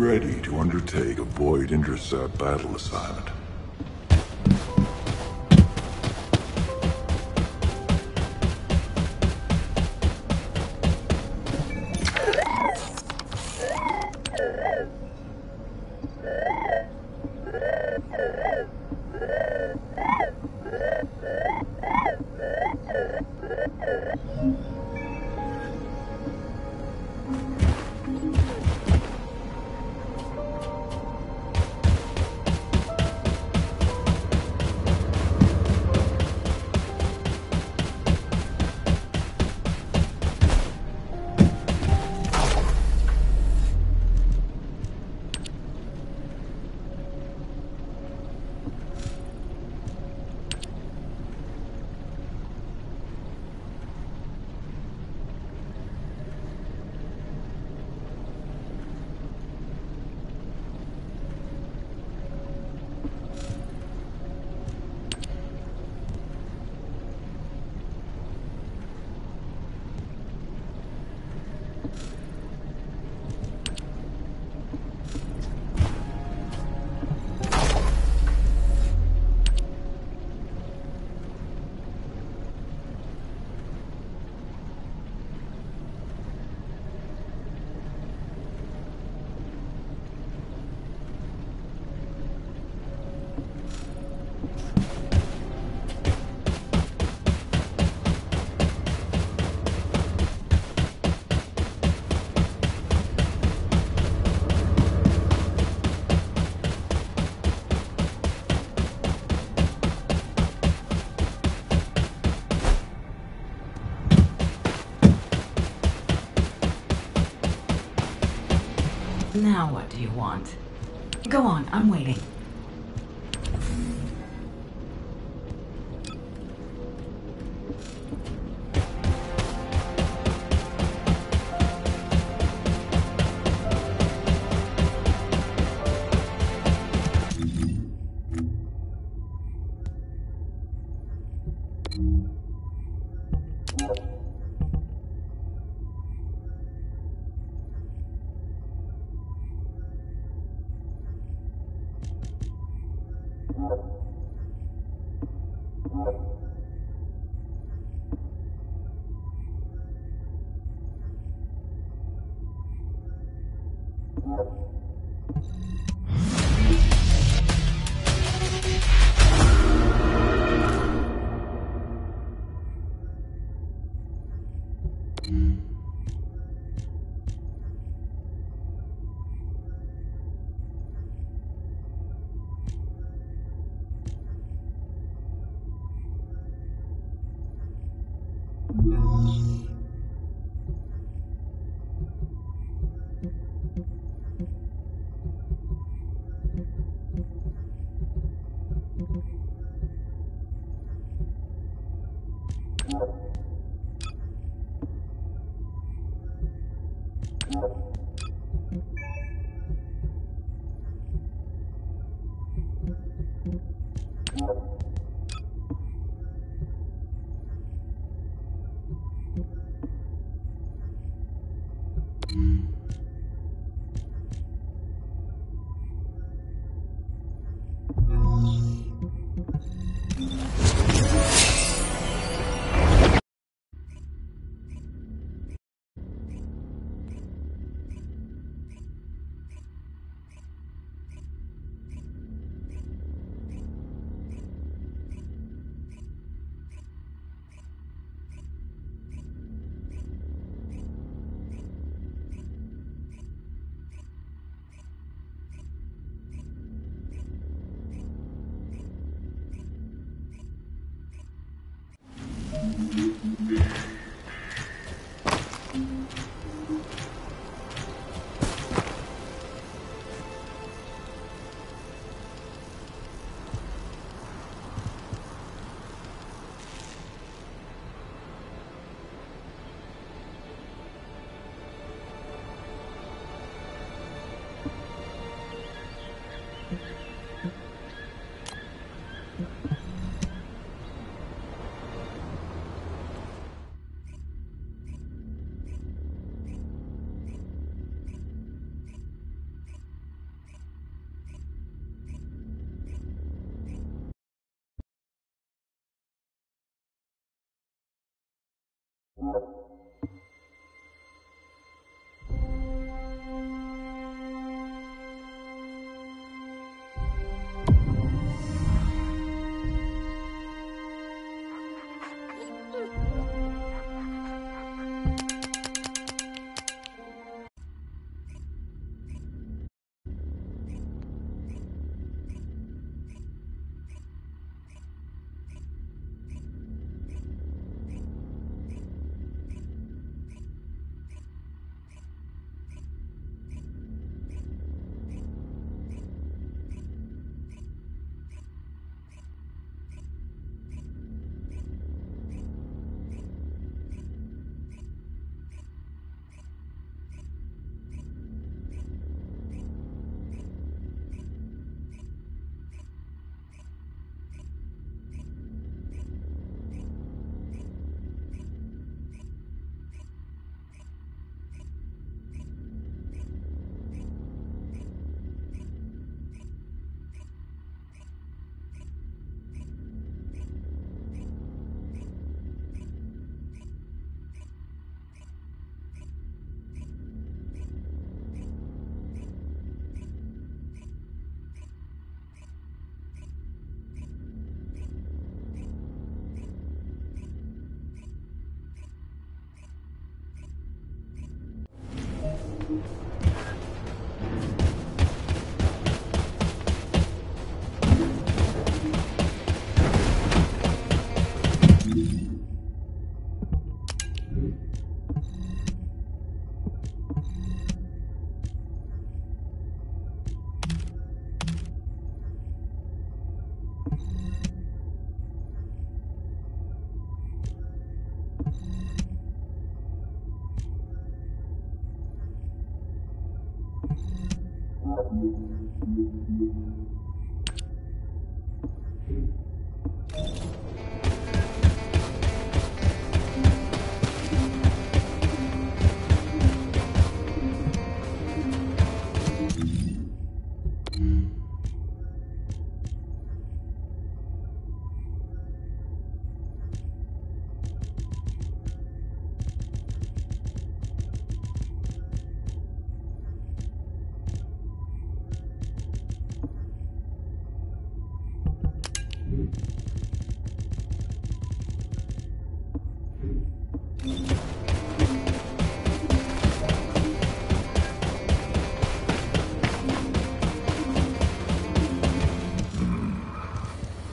Ready to undertake a void intercept battle assignment. Now what do you want? Go on, I'm waiting.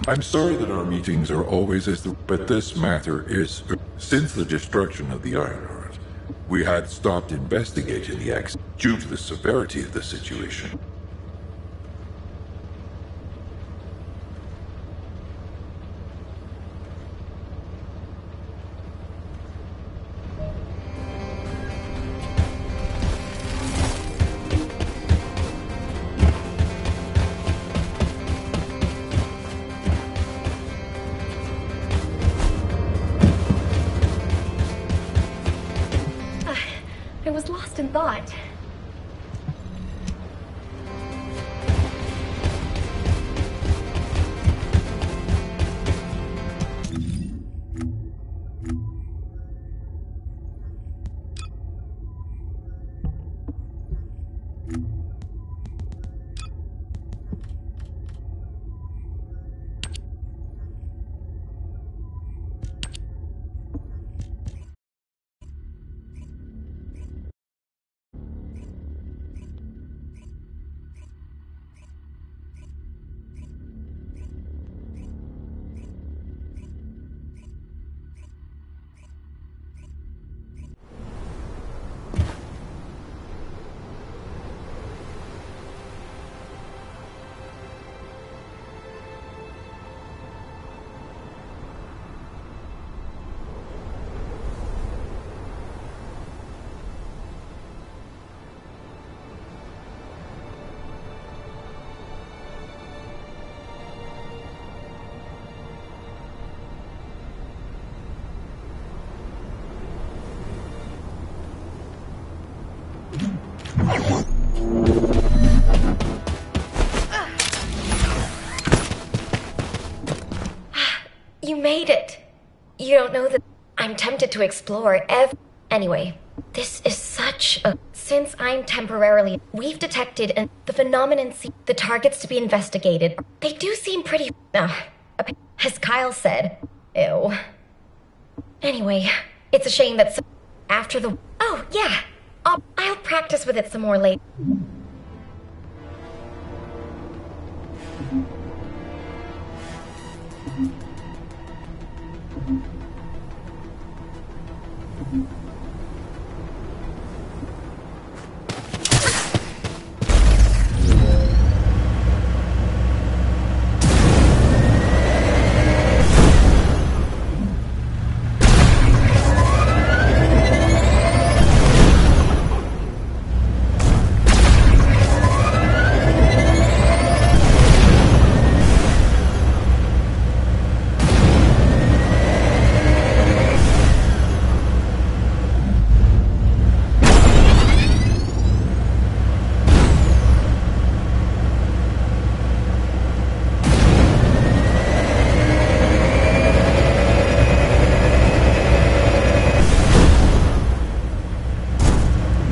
I'm sorry that our meetings are always but this matter is... Since the destruction of the Ironheart, we had stopped investigating the acts due to the severity of the situation. I was lost in thought. You made it. You don't know that I'm tempted to explore Anyway, this is such a... Since I'm temporarily... We've detected the phenomenon... The targets to be investigated. They do seem pretty... as Kyle said. Ew. Anyway, it's a shame that... After the... Oh, yeah. I'll practice with it some more later.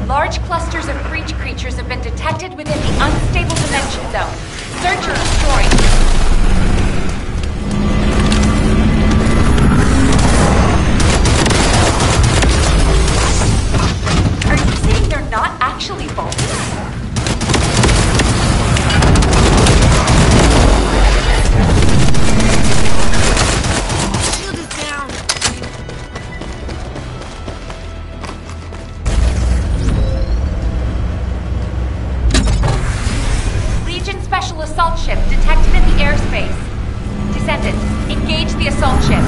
Large clusters of breach creatures have been detected within the unstable dimension zone. Search or destroy. Are you saying they're not actually Vulcans? Assault ship detected in the airspace. Descendant, engage the assault ship.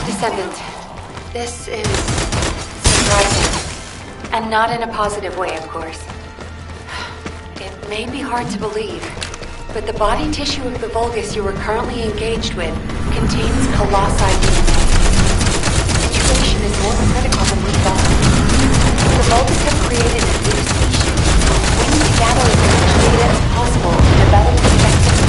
Descendant, this is surprising. And not in a positive way, of course. It may be hard to believe, but the body tissue of the Vulgus you are currently engaged with contains colossi DNA. The situation is more critical than we thought. The Vulgus have created a new species. We need to gather as much data as possible to develop effective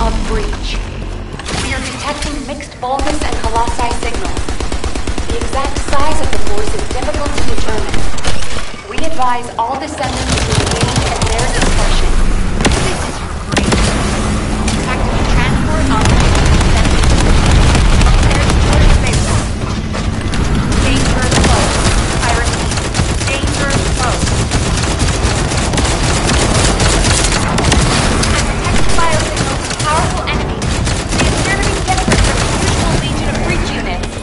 of breach. We are detecting mixed Vulgus and Colossi signals. The exact size of the force is difficult to determine. We advise all descendants to engage in their discussion. This is great. Tactical transport operating Danger close. I repeat, danger close. Biosignals of powerful enemies. They appear to be different from the usual legion of breach units.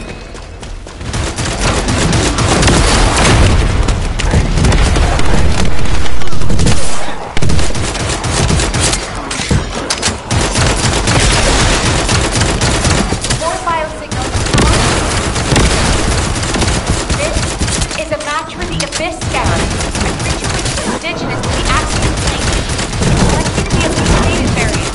More biosignals of powerful. This is a match for the Abyss Scarab, a creature which is indigenous to the Axiom plane. Likely to be a mutated variant.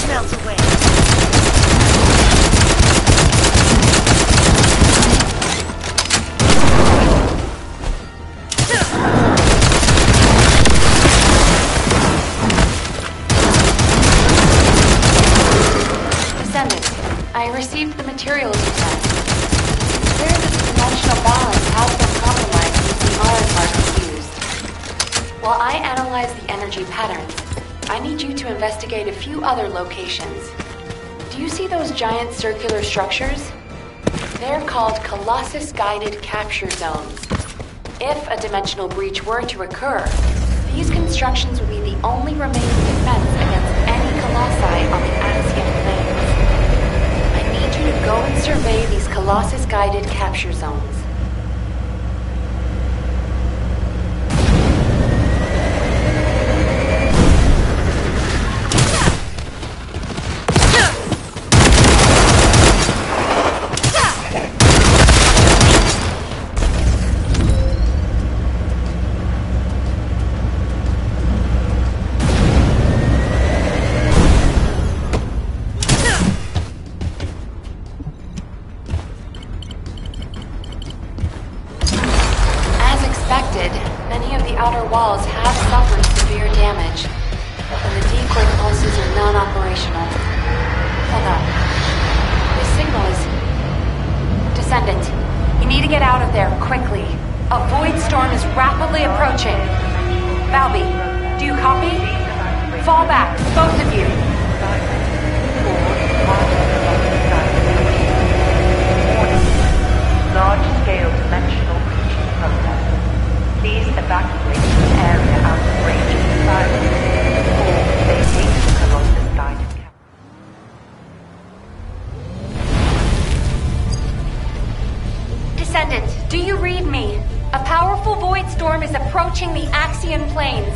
Melts away. Descendant, I received the materials you sent. It's clear that the dimensional balance has been compromised since the iron mark was used. While I analyze the energy patterns, I need you to investigate a few other locations. Do you see those giant circular structures? They're called Colossus-guided capture zones. If a dimensional breach were to occur, these constructions would be the only remaining defense against any Colossi on the Axiom plains. I need you to go and survey these Colossus-guided capture zones. Many of the outer walls have suffered severe damage, and the decoy pulses are non-operational. Hold on. The signal is... Descendant, you need to get out of there, quickly. A void storm is rapidly approaching. Valby, do you copy? Fall back, both of you. Large-scale dimensional breaching process. Please evacuate the area out of range of the siren, or vacate the Colossus guided camp. Descendant, do you read me? A powerful void storm is approaching the Axiom plains.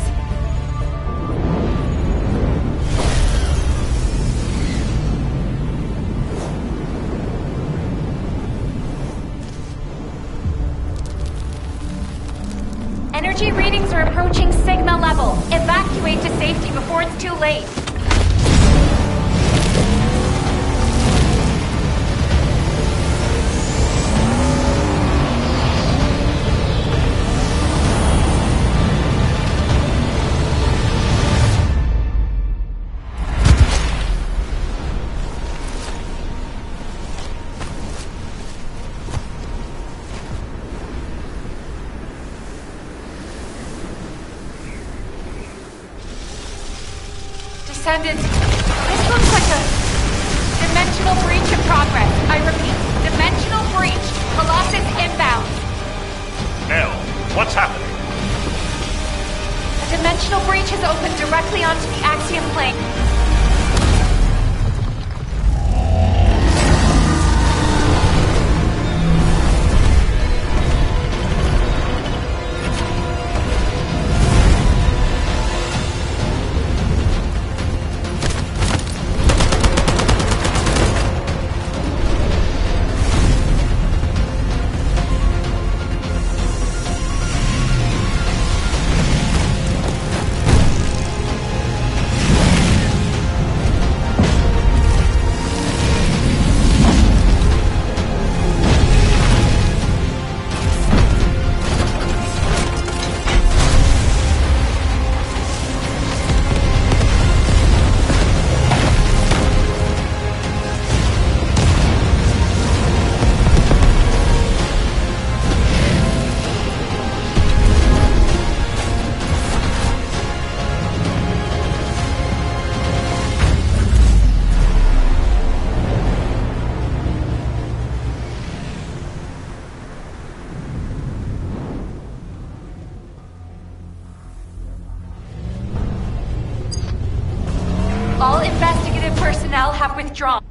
Energy readings are approaching Sigma level. Evacuate to safety before it's too late. Descendant, this looks like a dimensional breach in progress. I repeat, dimensional breach. Colossus inbound. Hell, what's happening? A dimensional breach has opened directly onto the Axiom plane. have withdrawn.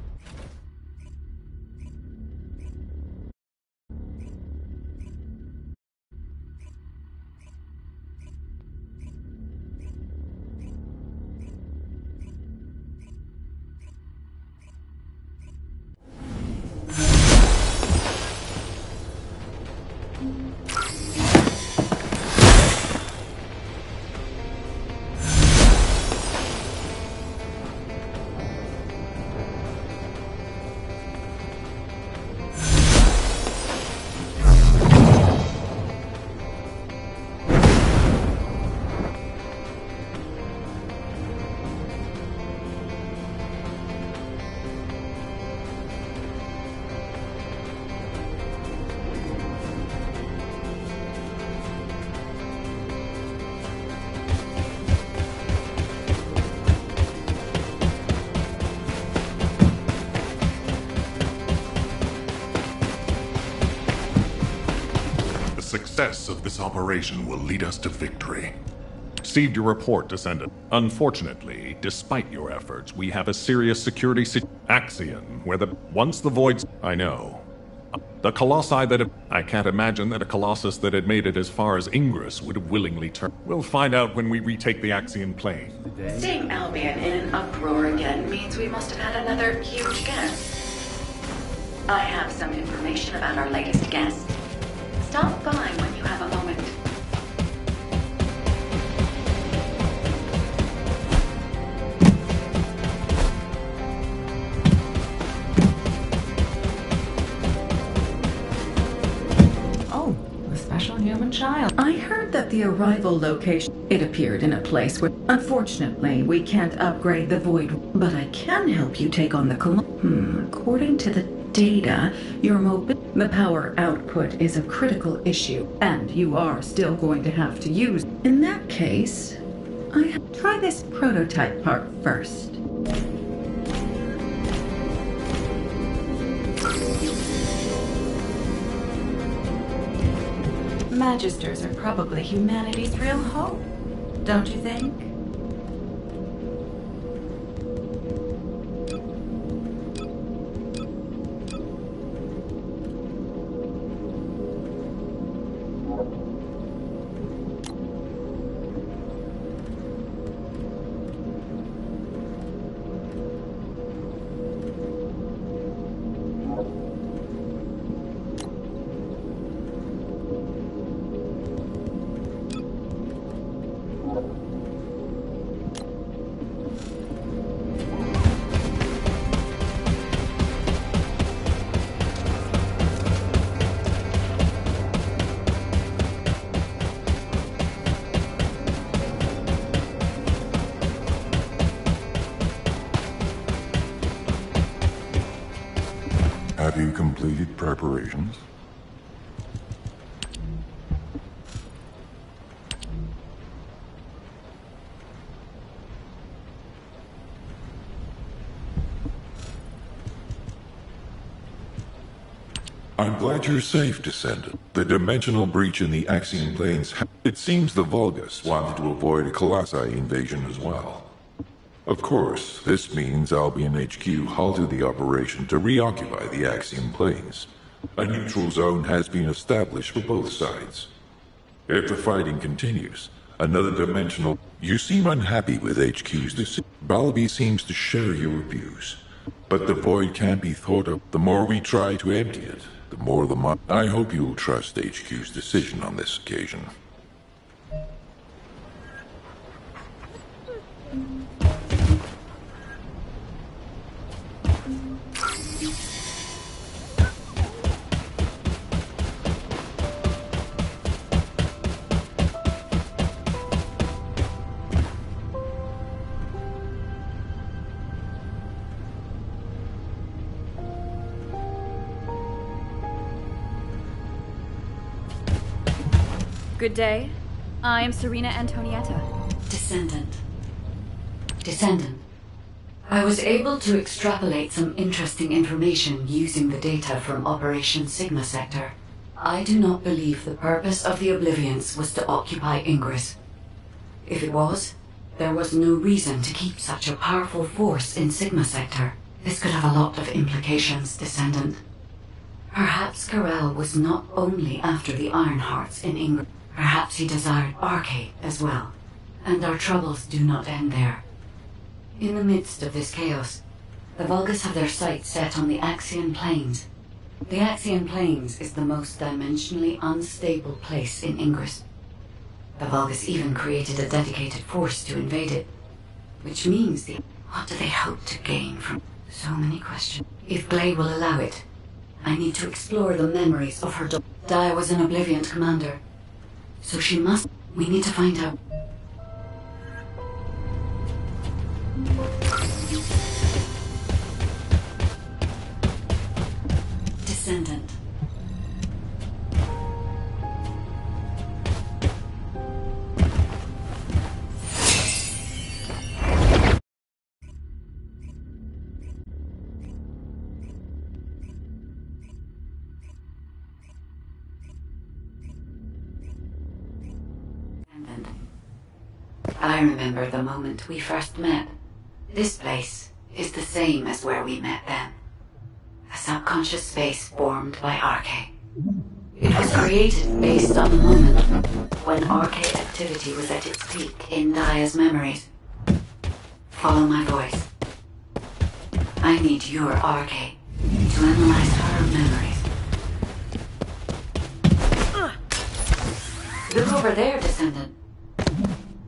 The success of this operation will lead us to victory. Received your report, Descendant. Unfortunately, despite your efforts, we have a serious security Axion, where once the voids... I know. The colossi that have... I can't imagine that a colossus that had made it as far as Ingress would have willingly turned. We'll find out when we retake the Axion plane. Seeing Albion in an uproar again means we must have had another huge guest. I have some information about our latest guest. Stop by when you have a moment. Oh, the special human child. I heard that the arrival location, it appeared in a place where, unfortunately, we can't upgrade the Void, but I can help you take on the according to the data, the power output is a critical issue, and you are still going to have to use. In that case, try this prototype part first. Magisters are probably humanity's real hope, don't you think? Have you completed preparations? I'm glad you're safe, Descendant. The dimensional breach in the Axion planes... It seems the Vulgus wanted to avoid a Colossi invasion as well. Of course, this means Albion HQ halted the operation to reoccupy the Axion planes. A neutral zone has been established for both sides. If the fighting continues, another dimensional... You seem unhappy with HQ's decision. Balby seems to share your views. But the void can't be thought of. The more we try to empty it, the more the I hope you'll trust HQ's decision on this occasion. Good day. I'm Serena Antonietta. Descendant. I was able to extrapolate some interesting information using the data from Operation Sigma Sector. I do not believe the purpose of the Oblivions was to occupy Ingress. If it was, there was no reason to keep such a powerful force in Sigma Sector. This could have a lot of implications, Descendant. Perhaps Corel was not only after the Iron Hearts in England. Perhaps he desired Arcade as well. And our troubles do not end there. In the midst of this chaos, the Vulgus have their sights set on the Axian Plains. The Axian Plains is the most dimensionally unstable place in Ingress. The Vulgus even created a dedicated force to invade it. Which means what do they hope to gain from... So many questions. If Glay will allow it, I need to explore the memories of her daughter. Dia was an Oblivion commander. So she must... We need to find out... Descendant. I remember the moment we first met. This place is the same as where we met then. A subconscious space formed by Arcade. It was created based on the moment when Arcade activity was at its peak in Dia's memories. Follow my voice. I need your Arcade to analyze her memories. Look over there, Descendant.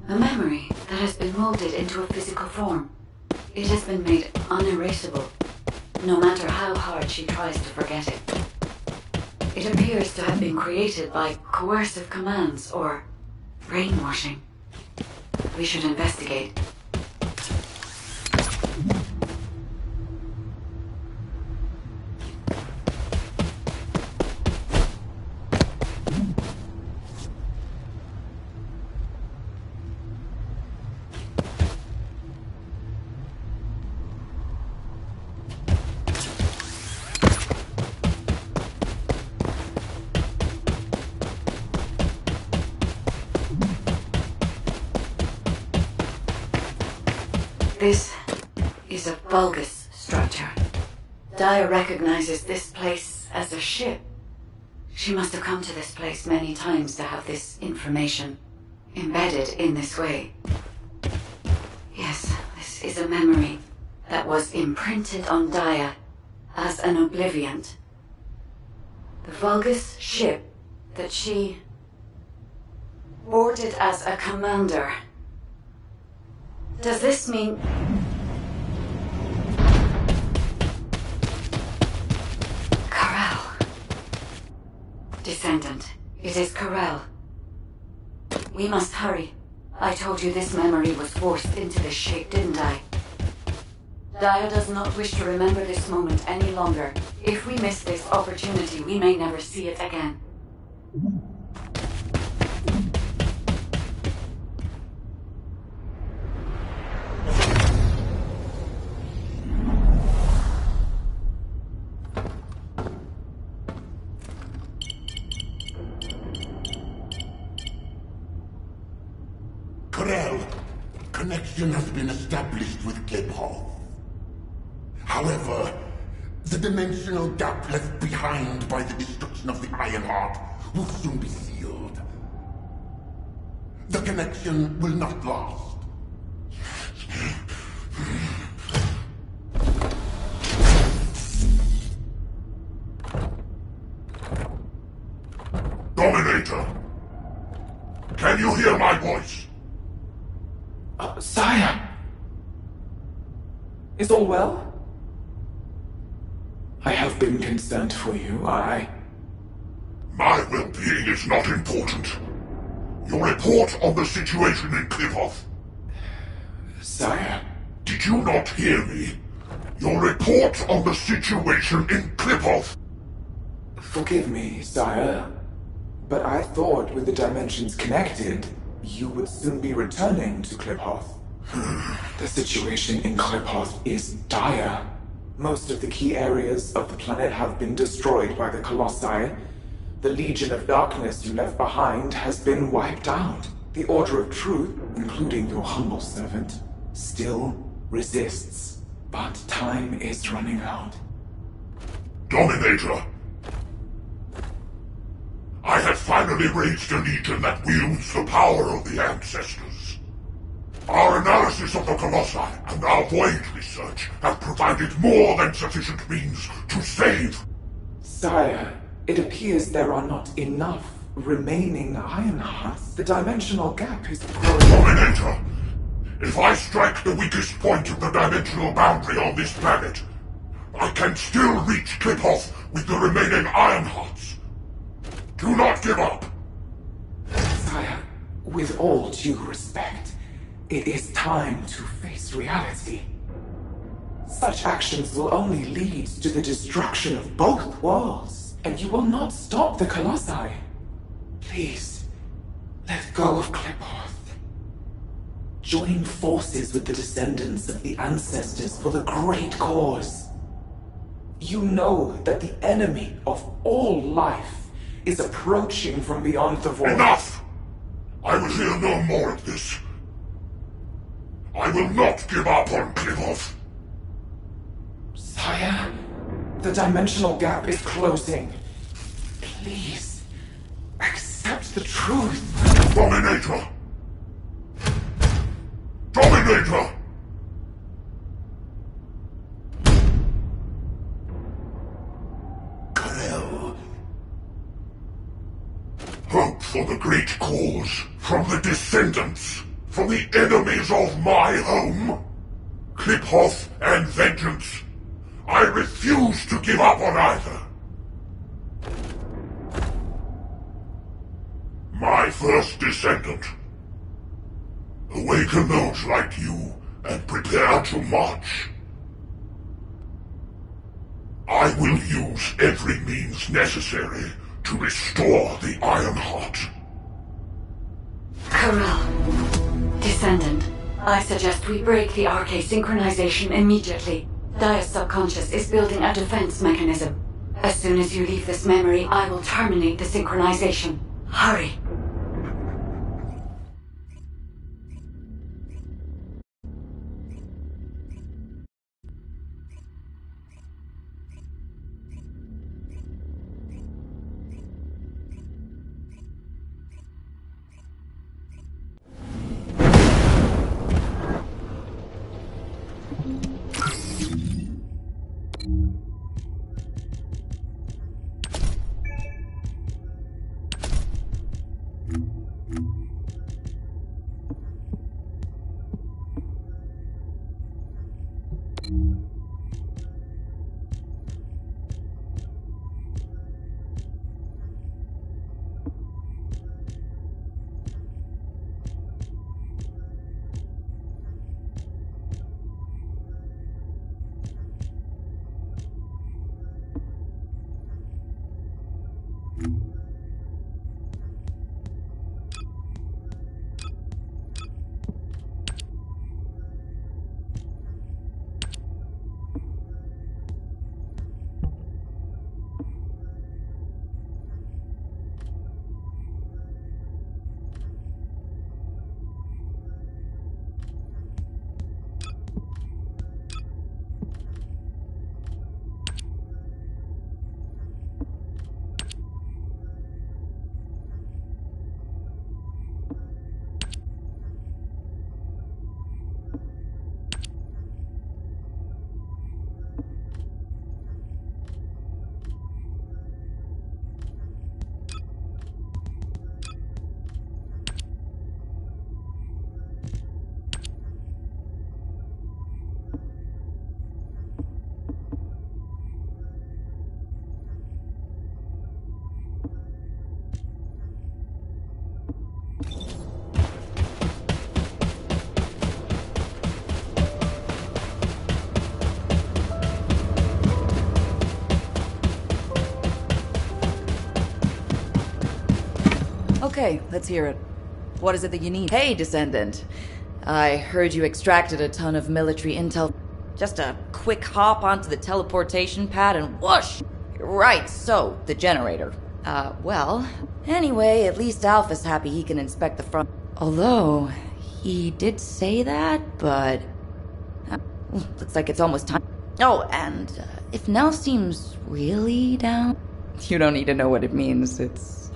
A memory that has been molded into a physical form. It has been made unerasable, no matter how hard she tries to forget it. It appears to have been created by coercive commands or brainwashing. We should investigate. This is a Vulgus structure. Dia recognizes this place as a ship. She must have come to this place many times to have this information embedded in this way. Yes, this is a memory that was imprinted on Dia as an Obliviant. The Vulgus ship that she boarded as a commander. Does this mean... Corel. Descendant, it is Corel. We must hurry. I told you this memory was forced into this shape, didn't I? Dia does not wish to remember this moment any longer. If we miss this opportunity, we may never see it again. Connection has been established with Kliphoff. However, the dimensional gap left behind by the destruction of the Ironheart will soon be sealed. The connection will not last. Dominator! Can you hear my voice? Sire! Is all well? I have been concerned for you, My well-being is not important. Your report on the situation in Kliphoff. Sire... Did you not hear me? Your report on the situation in Kliphoff. Forgive me, sire, but I thought with the dimensions connected, you would soon be returning to Kliphoff. The situation in Kliphoff is dire. Most of the key areas of the planet have been destroyed by the Colossi. The Legion of Darkness you left behind has been wiped out. The Order of Truth, including your humble servant, still resists. But time is running out. Dominator! I have finally raised a legion that wields the power of the ancestors. Our analysis of the Colossi and our void research have provided more than sufficient means to save. Sire, it appears there are not enough remaining iron hearts. The dimensional gap is growing. Dominator! If I strike the weakest point of the dimensional boundary on this planet, I can still reach Kliphoth with the remaining iron hearts. Do not give up! Sire, with all due respect, it is time to face reality. Such actions will only lead to the destruction of both worlds, and you will not stop the Colossi. Please, let go of Kliphoth. Join forces with the descendants of the ancestors for the great cause. You know that the enemy of all life is approaching from beyond the void. Enough! I will hear no more of this. I will not give up on Kliphoth. Sire, the dimensional gap is closing. Please, accept the truth. Dominator! Dominator! Karel. Hope for the great cause from the descendants, from the enemies of my home. Kliphoth and vengeance. I refuse to give up on either. My first descendant. Awaken those like you and prepare to march. I will use every means necessary to restore the Iron Heart. Corral. Descendant, I suggest we break the RK synchronization immediately. Dia's subconscious is building a defense mechanism. As soon as you leave this memory, I will terminate the synchronization. Hurry. Okay, let's hear it. What is it that you need? Hey, Descendant. I heard you extracted a ton of military intel. Just a quick hop onto the teleportation pad and whoosh! Right, so, the generator. Well, anyway, at least Alpha's happy he can inspect the front. Although, he did say that, but... Looks like it's almost time. Oh, and if Nell seems really down, you don't need to know what it means. It's...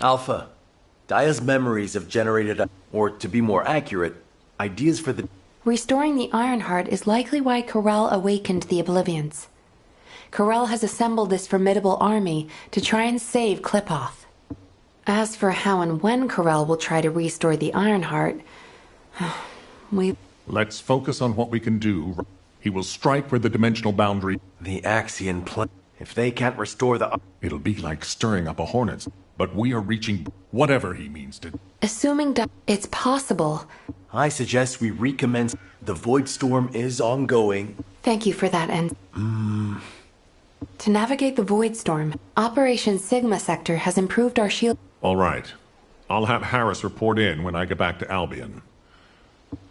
Alpha, Daya's memories have generated, or to be more accurate, ideas for the... Restoring the Ironheart is likely why Corel awakened the Oblivions. Corel has assembled this formidable army to try and save Kliphoth. As for how and when Corel will try to restore the Ironheart, Let's focus on what we can do. He will strike where the dimensional boundary... The Axion plan. If they can't restore the... It'll be like stirring up a hornet's, but we are reaching whatever he means to... Assuming it's possible. I suggest we recommence. The Void Storm is ongoing. Thank you for that, and... To navigate the Void Storm, Operation Sigma Sector has improved our shield... All right. I'll have Harris report in when I get back to Albion.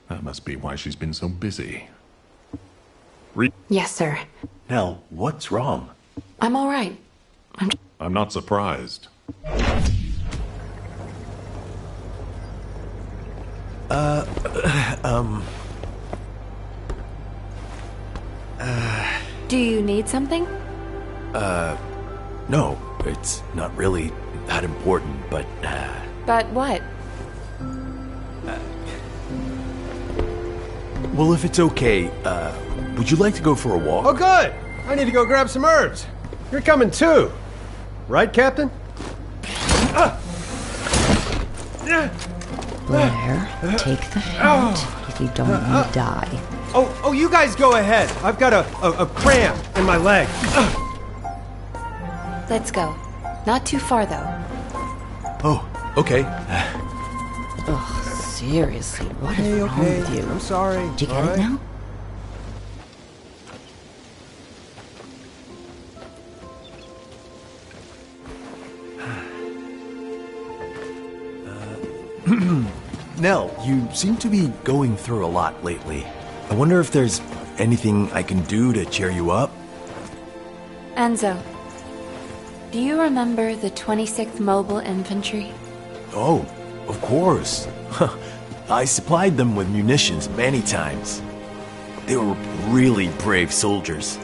That must be why she's been so busy. Yes, sir. Nell, what's wrong? I'm all right. I'm not surprised. Do you need something? No, it's not really that important, but, But what? Well, if it's okay, would you like to go for a walk? Oh, good! I need to go grab some herbs. You're coming too. Right, Captain? Blair, take the hint if you don't want to die. Oh, you guys go ahead. I've got a cramp in my leg. Let's go. Not too far, though. Oh, okay. Ugh, seriously, what is wrong with you? I'm sorry. Did you get it now? Nell, you seem to be going through a lot lately. I wonder if there's anything I can do to cheer you up? Enzo, do you remember the 26th Mobile Infantry? Oh, of course. I supplied them with munitions many times. They were really brave soldiers.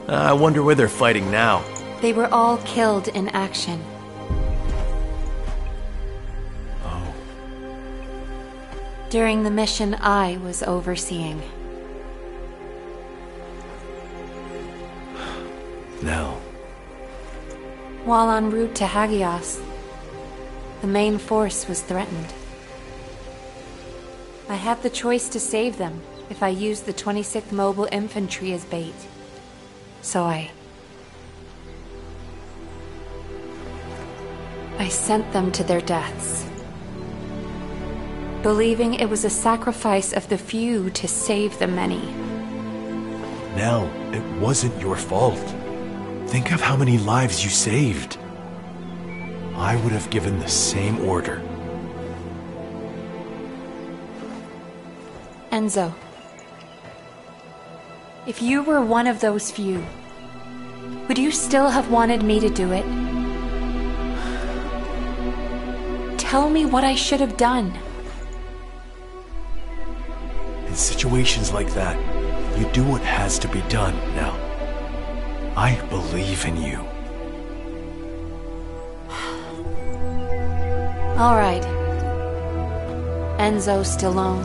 I wonder where they're fighting now. They were all killed in action. During the mission I was overseeing. Nell. While en route to Hagios, the main force was threatened. I had the choice to save them if I used the 26th Mobile Infantry as bait. So I sent them to their deaths, believing it was a sacrifice of the few to save the many. Nell, it wasn't your fault. Think of how many lives you saved. I would have given the same order. Enzo, if you were one of those few, would you still have wanted me to do it? Tell me what I should have done. situations like that, you do what has to be done now. I believe in you. All right. Enzo Stallone.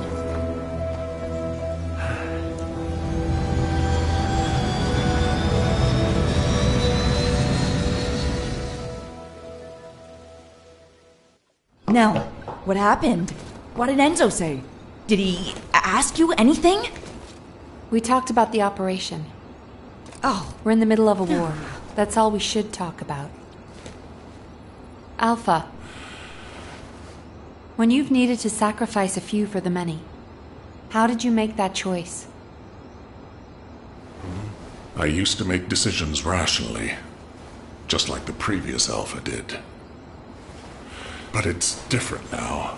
Now, what happened? What did Enzo say? Did he ask you anything? We talked about the operation. Oh. We're in the middle of a war. That's all we should talk about. Alpha. When you've needed to sacrifice a few for the many, how did you make that choice? I used to make decisions rationally, just like the previous Alpha did. But it's different now.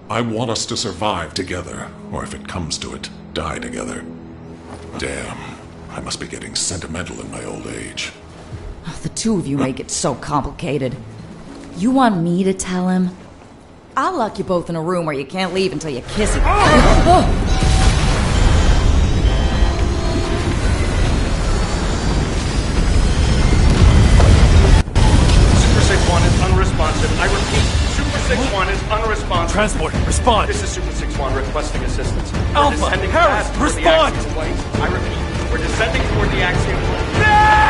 I want us to survive together, or if it comes to it, die together. Damn, I must be getting sentimental in my old age. The two of you make it so complicated. You want me to tell him? I'll lock you both in a room where you can't leave until you kiss him. Super 6-1 is unresponsive. I repeat, Super 6-1 is unresponsive. Transport, respond! This is Super 6-1 requesting assistance. Alpha, Harris, respond! I repeat, we're descending toward the axiom plane. No!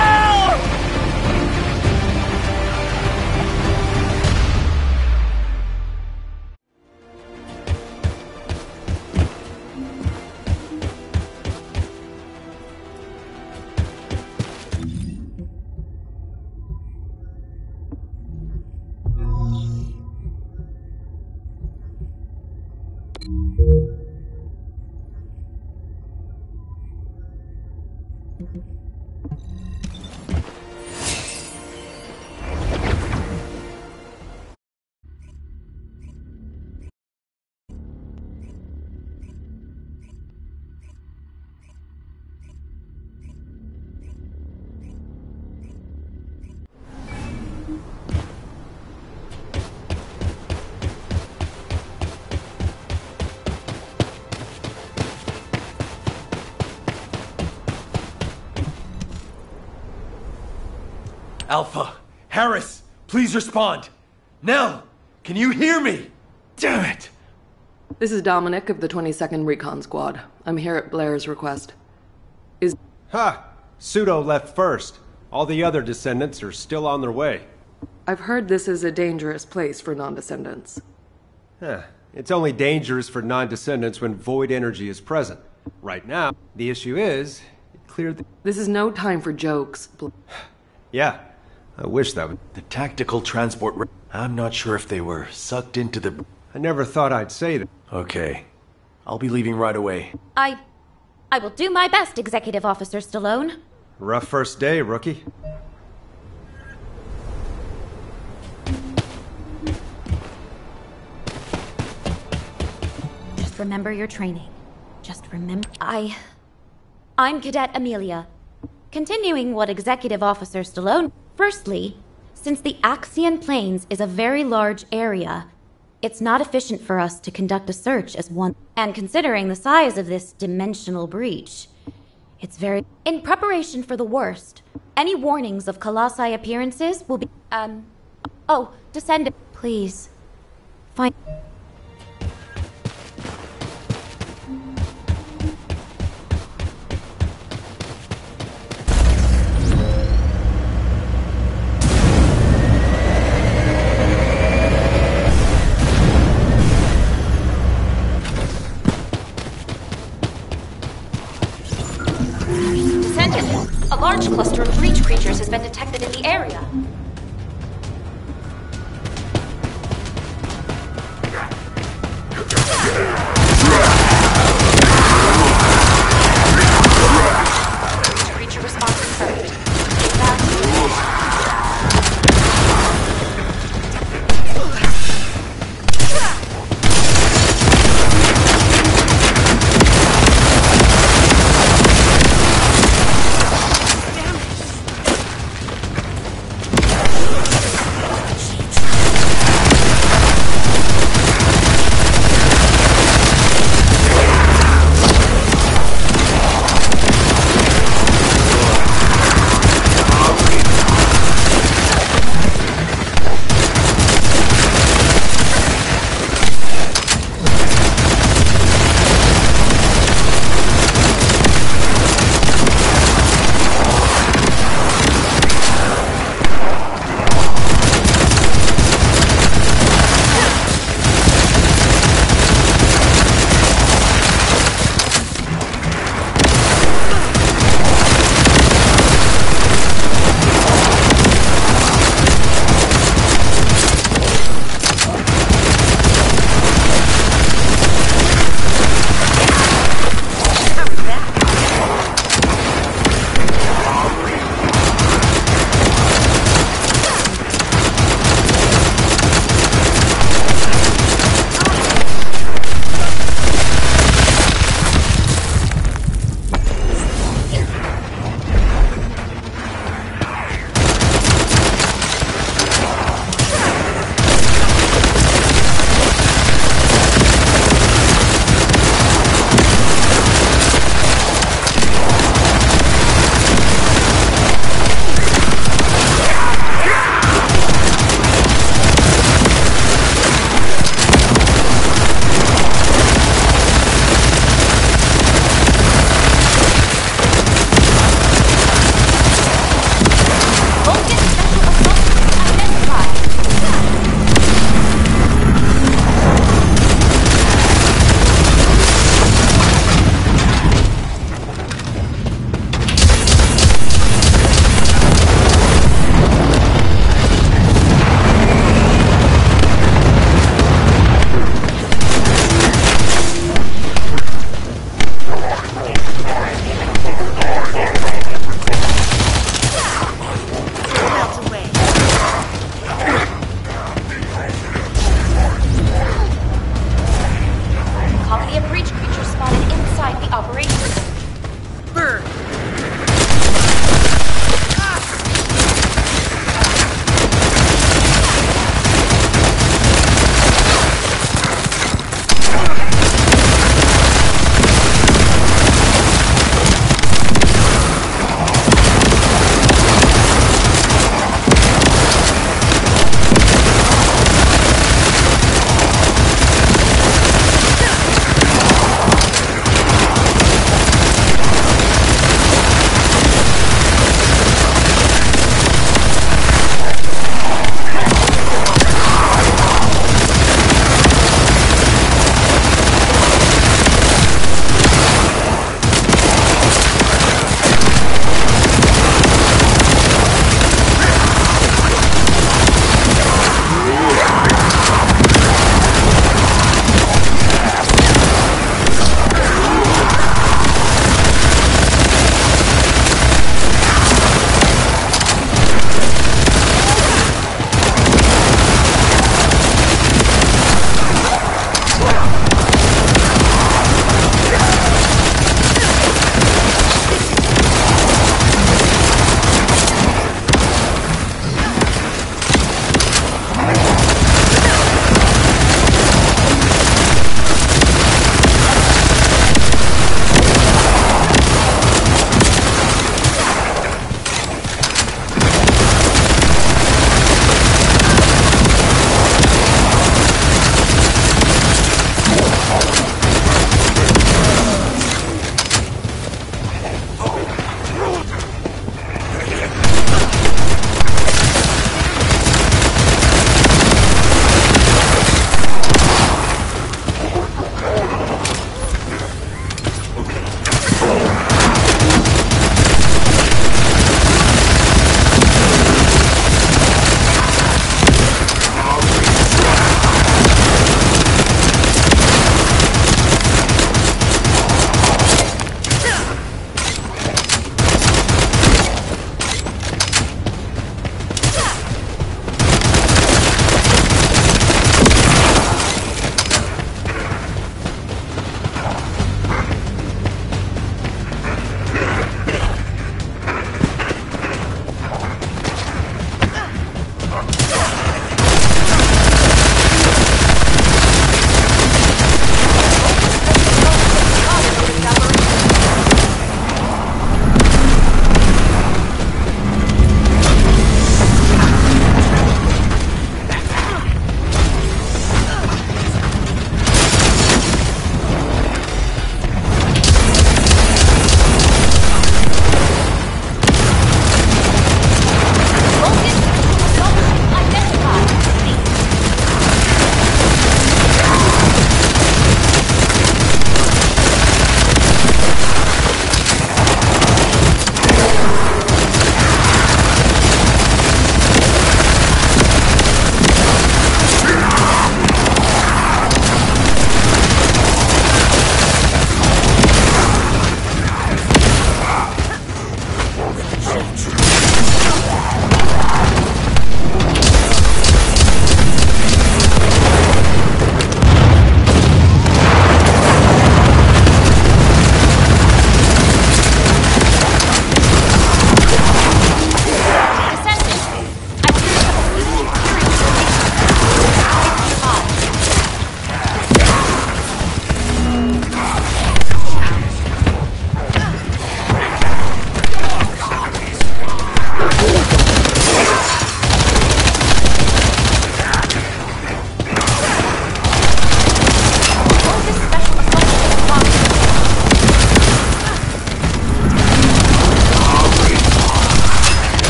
Alpha, Harris, please respond. Nell, can you hear me? Damn it! This is Dominic of the 22nd Recon Squad. I'm here at Blair's request. Ha! Pseudo left first. All the other descendants are still on their way. I've heard this is a dangerous place for non-descendants. It's only dangerous for non-descendants when void energy is present. Right now, the issue is, it cleared the... This is no time for jokes. Yeah, I wish that would... The tactical transport... I'm not sure if they were sucked into the... I never thought I'd say that. Okay. I'll be leaving right away. I will do my best, Executive Officer Stallone. Rough first day, rookie. Just remember your training. Just remember... I'm Cadet Amelia. Continuing what Executive Officer Stallone... Firstly, since the Axian Plains is a very large area, it's not efficient for us to conduct a search as one... And considering the size of this dimensional breach, it's very... In preparation for the worst, any warnings of Colossi appearances will be... Oh, Descendant, please. Find... A large cluster of breach creatures has been detected in the area.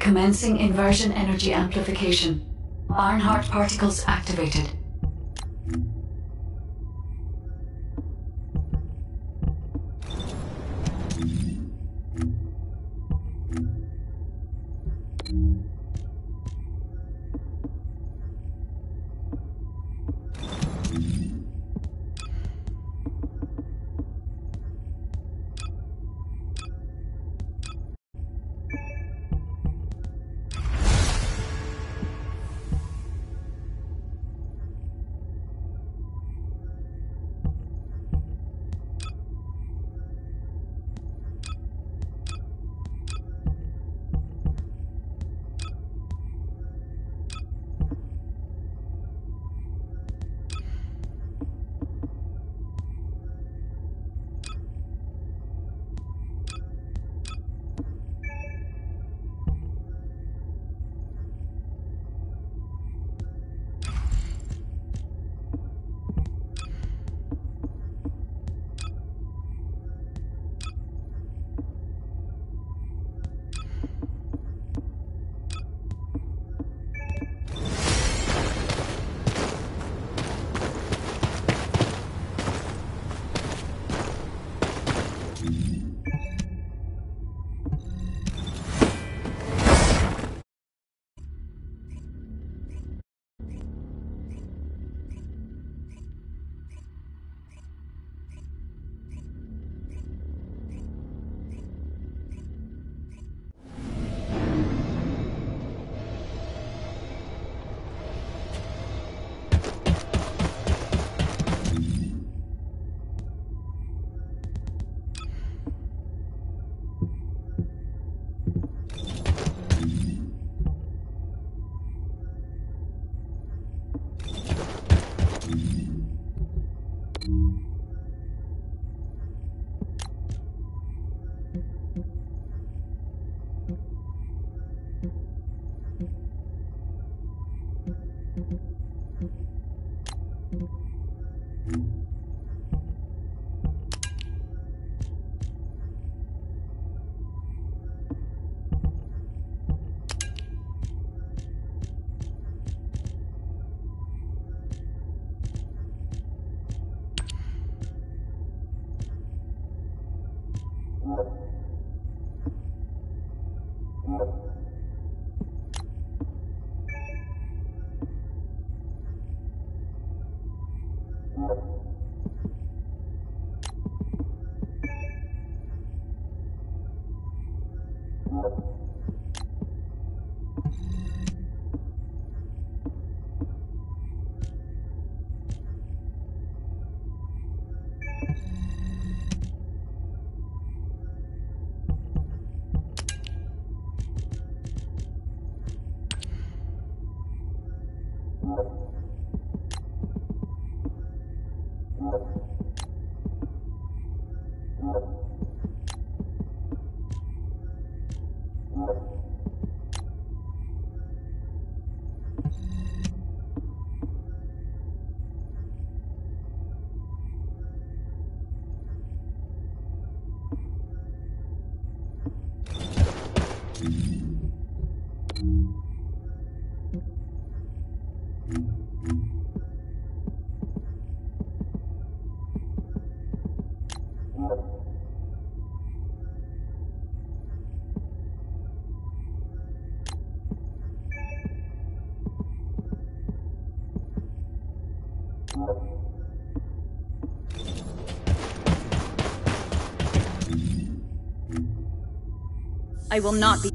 Commencing inversion energy amplification. Ironheart particles activated. you I will not be.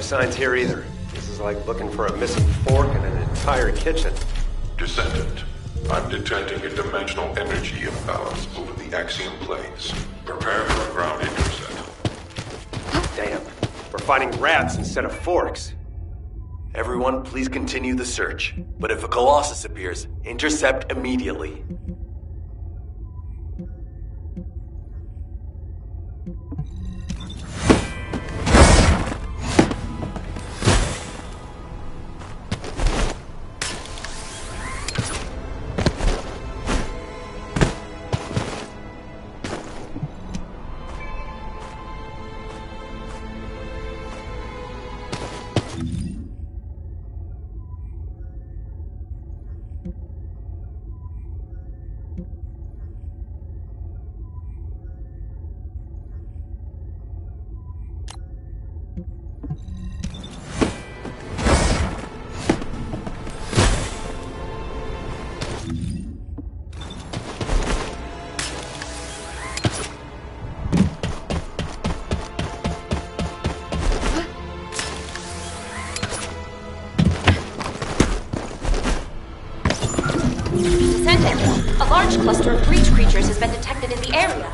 signs here either. This is like looking for a missing fork in an entire kitchen. Descendant, I'm detecting a dimensional energy imbalance over the axiom planes. Prepare for a ground intercept. Damn. We're finding rats instead of forks. Everyone, please continue the search. But if a Colossus appears, intercept immediately. Descendant, a large cluster of breach creatures has been detected in the area.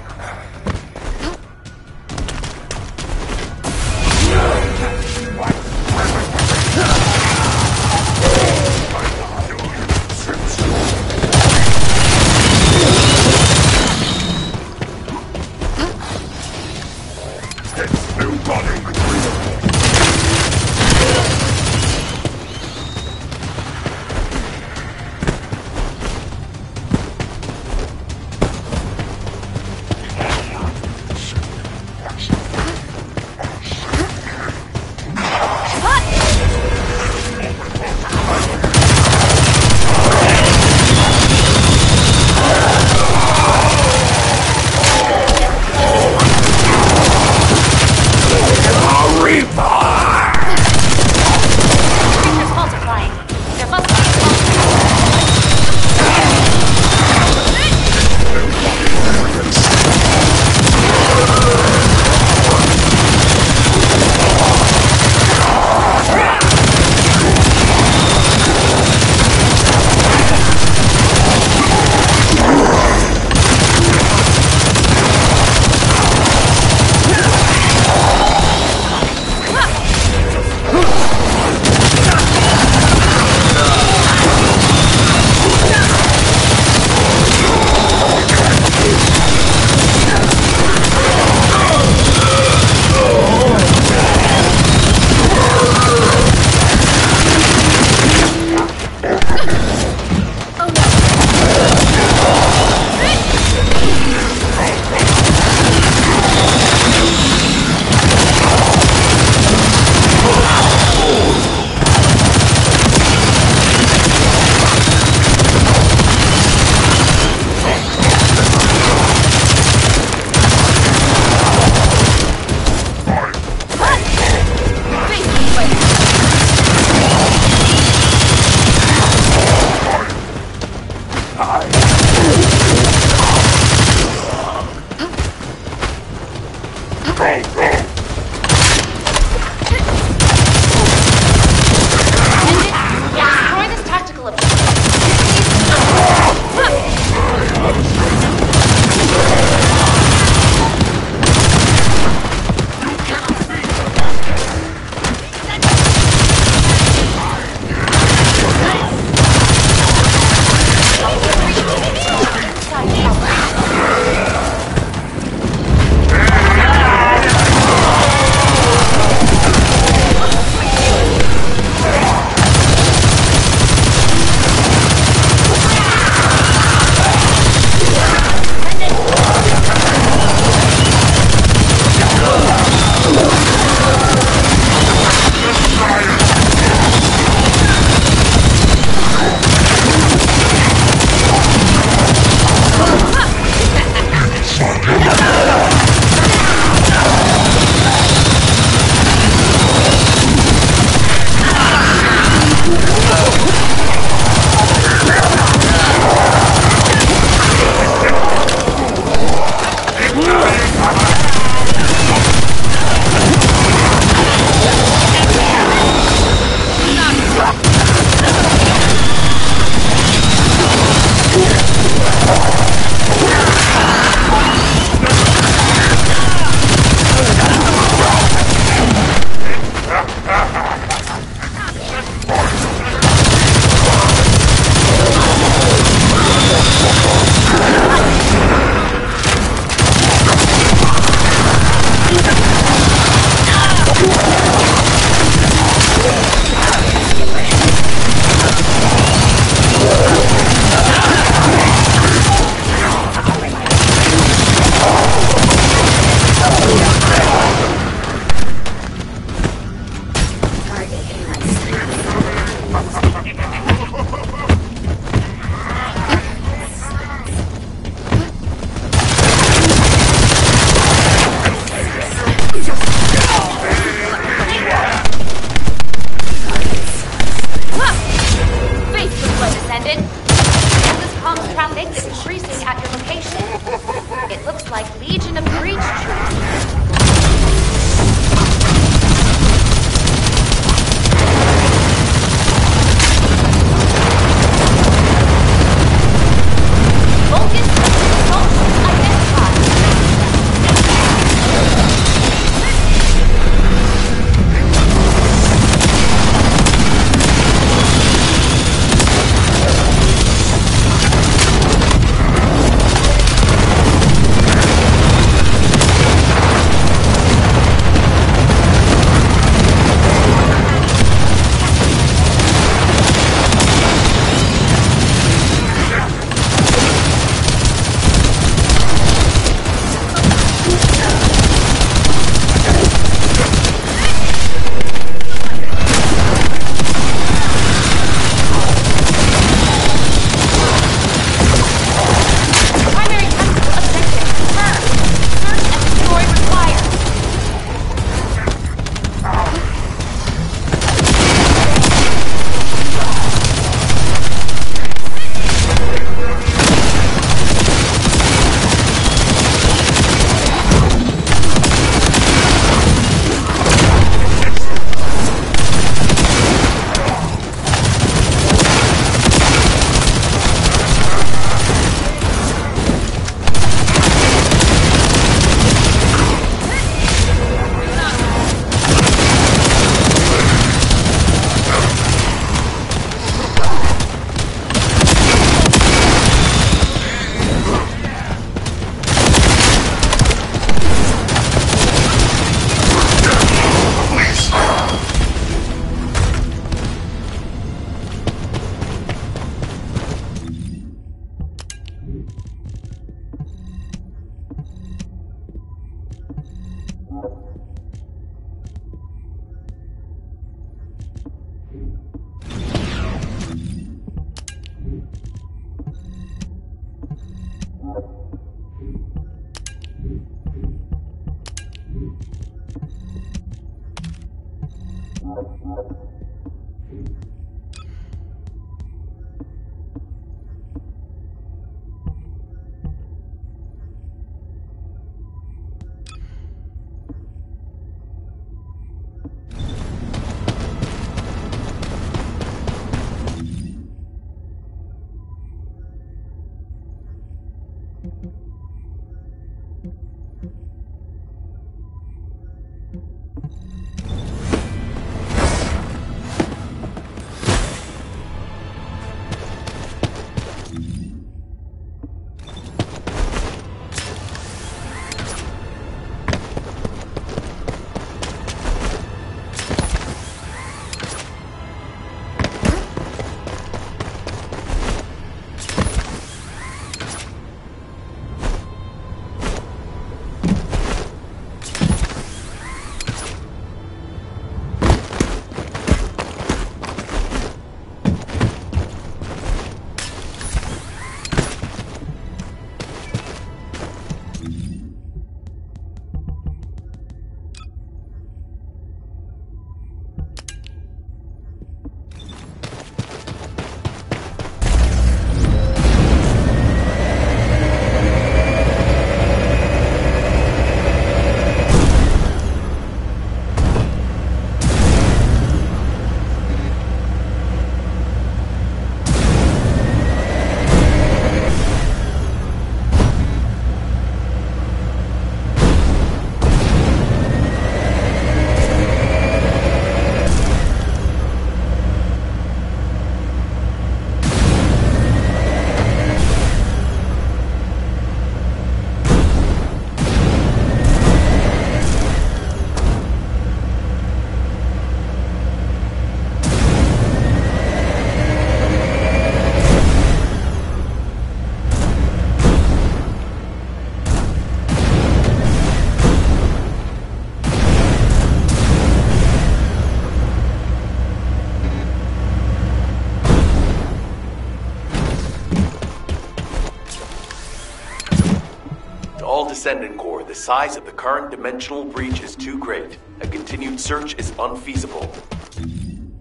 Descendant Core, the size of the current dimensional breach is too great. A continued search is unfeasible.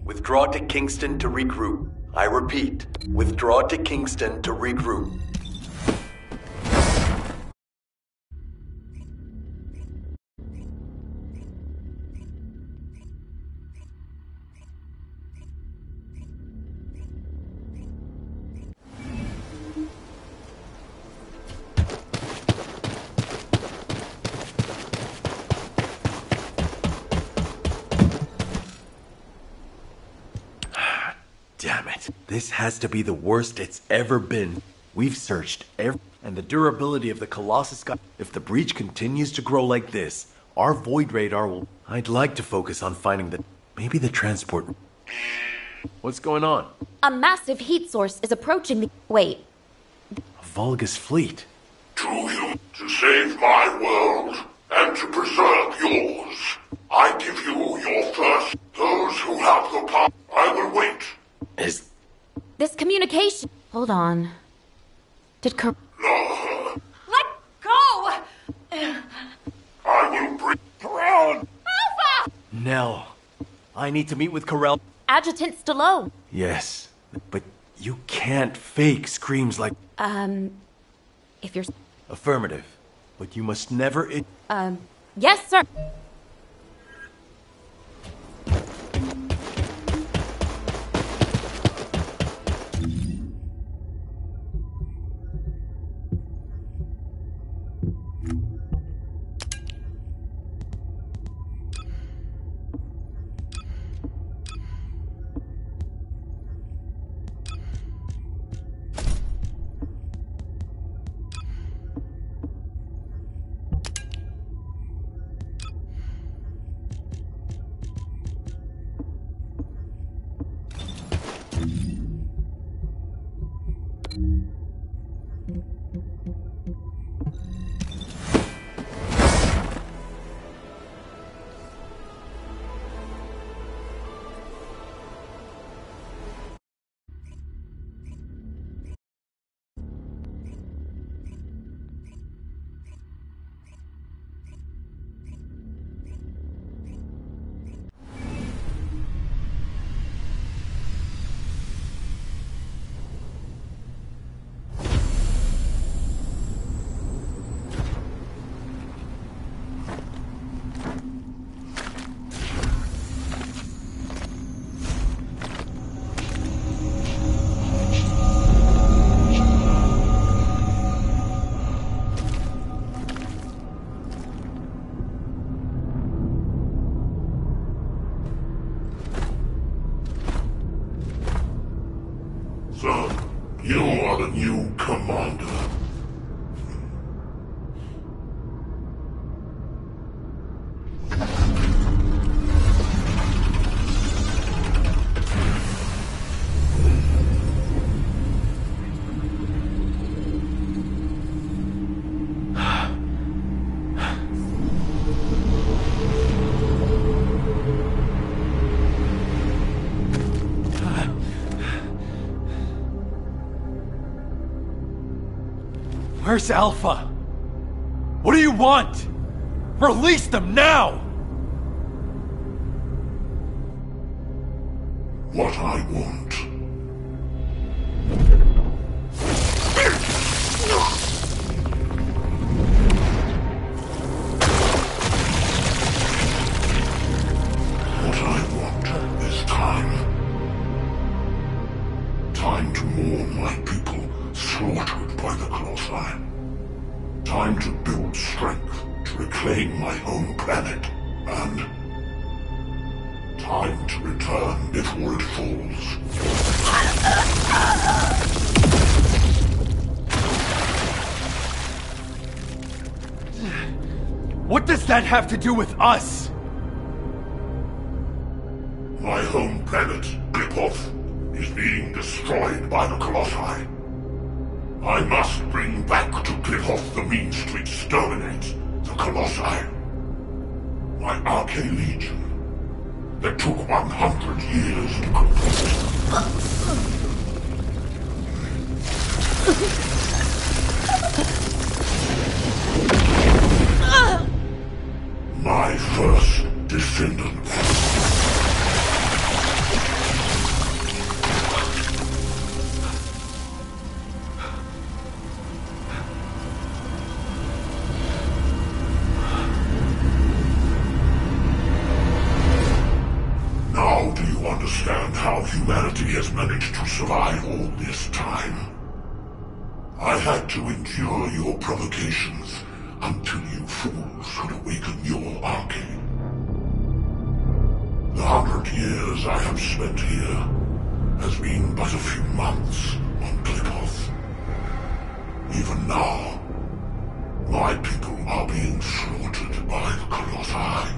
Withdraw to Kingston to regroup. I repeat, withdraw to Kingston to regroup. Damn it. This has to be the worst it's ever been. We've searched every... And the durability of the Colossus got... If the breach continues to grow like this, our void radar will... I'd like to focus on finding the... Maybe the transport... What's going on? A massive heat source is approaching the... Wait. A Vulgus fleet. To save my world and to preserve yours, I give you your first. Those who have the power, I will wait. Is... This communication... Hold on. Did Let go! I will bring... Corral! Alpha! Nell, I need to meet with Corral. Adjutant Stallone. Yes, but you can't fake screams like... If you're... Affirmative. But you must never... Yes, sir. Commander. Where's Alpha? What do you want? Release them now! What I want. What I want is time. Time to mourn my people slaughtered by the Colossi. Time to build strength to reclaim my home planet, and time to return before it falls. What does that have to do with us? My home planet, Qlipoth, is being destroyed by the Colossi. I must bring back to Qlipoth the means to exterminate the Colossi. My Arche Legion, that took 100 years to complete. My First Descendant. Now do you understand how humanity has managed to survive all this time? I had to endure your provocations until you fools could awaken your Arche. The 100 years I have spent here has been but a few months on Qlipoth. Even now, my people are being slaughtered by the Colossi.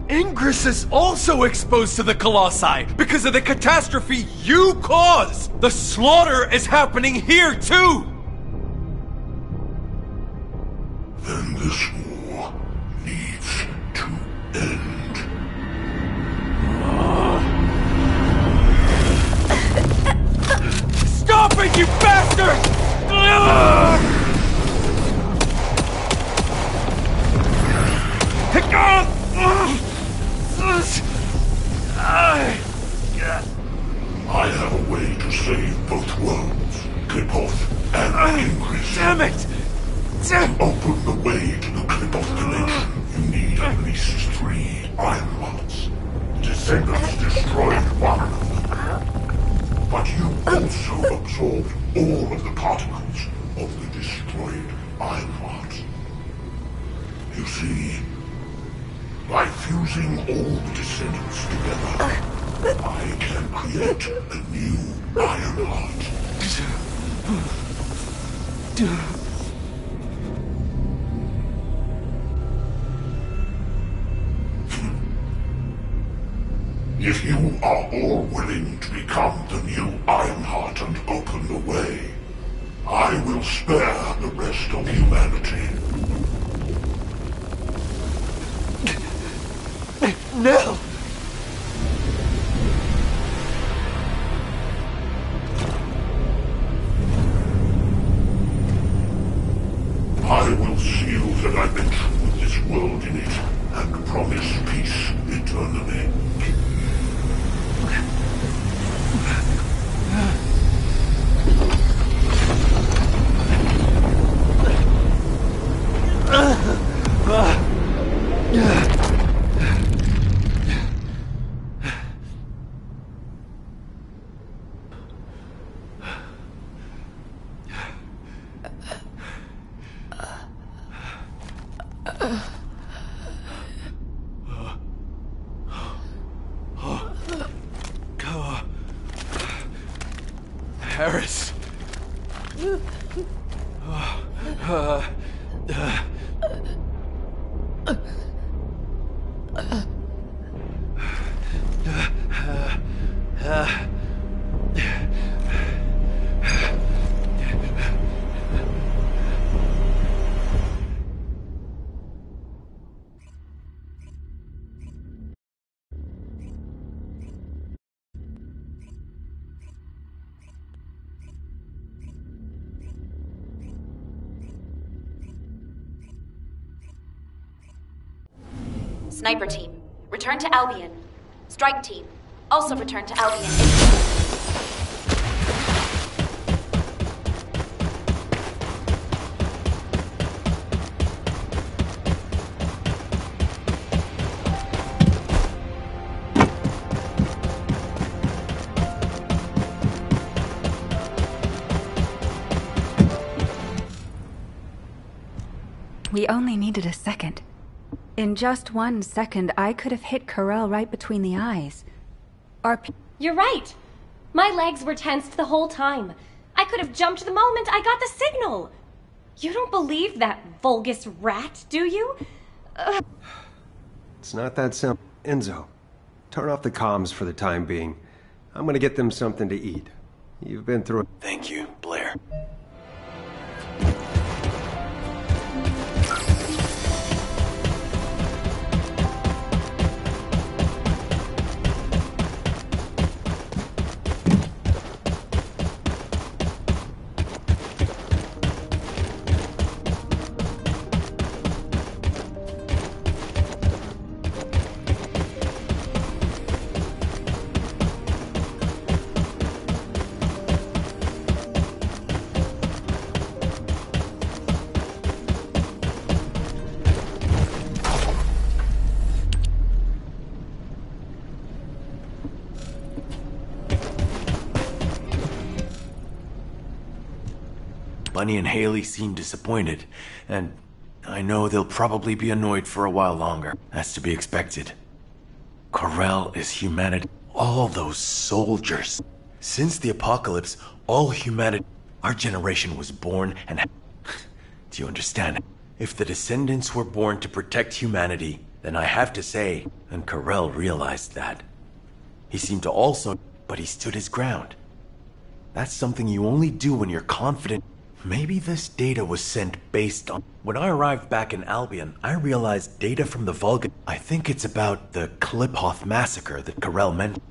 Ingress is also exposed to the Colossi because of the catastrophe you caused! The slaughter is happening here too! Then this war needs to end. Stop it, you bastard! I have a way to save both worlds, Qlipoth and Ingress. Damn it! To open the way to the Qlipoth connection, you need at least 3 iron hearts. Descendants destroyed one of them. But you also absorbed all of the particles of the destroyed iron hearts. You see, by fusing all the descendants together, I can create a new iron heart. If you are all willing to become the new Ironheart and open the way, I will spare the rest of humanity. No! I will seal the dimension with this world in it and promise peace eternally. Harris. Sniper team, return to Albion. Strike team, also return to Albion. We only needed a second. In just 1 second, I could have hit Corell right between the eyes. You're right. My legs were tensed the whole time. I could have jumped the moment I got the signal. You don't believe that Vulgus rat, do you? It's not that simple. Enzo, turn off the comms for the time being. I'm gonna get them something to eat. You've been through it. Thank you, Blair. Bunny and Haley seem disappointed, and I know they'll probably be annoyed for a while longer. That's to be expected. Corell is humanity. All those soldiers. Since the apocalypse, all humanity... Our generation was born and... Do you understand? If the Descendants were born to protect humanity, then I have to say, and Corell realized that. He seemed to also... But he stood his ground. That's something you only do when you're confident. Maybe this data was sent based on... When I arrived back in Albion, I realized data from the Vulcan... I think it's about the Kliphoth massacre that Corell mentioned.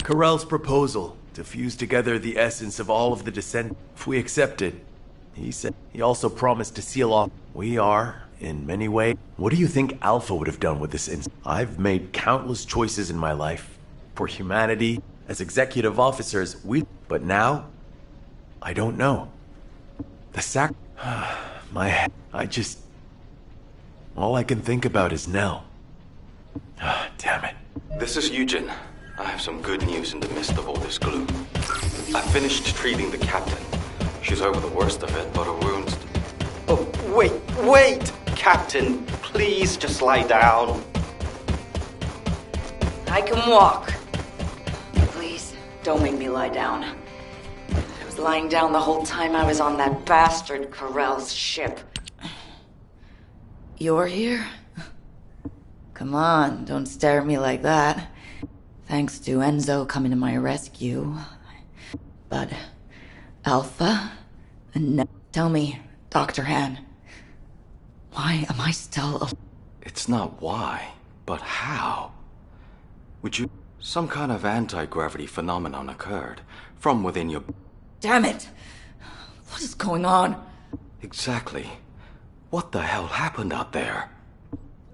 Corell's proposal to fuse together the essence of all of the Descendants. If we accepted, he said he also promised to seal off. We are, in many ways. What do you think Alpha would have done with this I've made countless choices in my life. For humanity, as executive officers, but now, I don't know. My head, all I can think about is Nell. Damn it. This is Eugen. I have some good news in the midst of all this gloom. I finished treating the captain. She's over the worst of it, but her wounds... Oh, wait! Captain, please just lie down. I can walk. Please, don't make me lie down. It was was lying down the whole time I was on that bastard Corell's ship. You're here? Come on, don't stare at me like that. Thanks to Enzo coming to my rescue. But Alpha? No. Tell me, Dr. Han, why am I still alive? It's not why, but how. Would you... Some kind of anti-gravity phenomenon occurred from within your... Damn it! What is going on? Exactly. What the hell happened out there?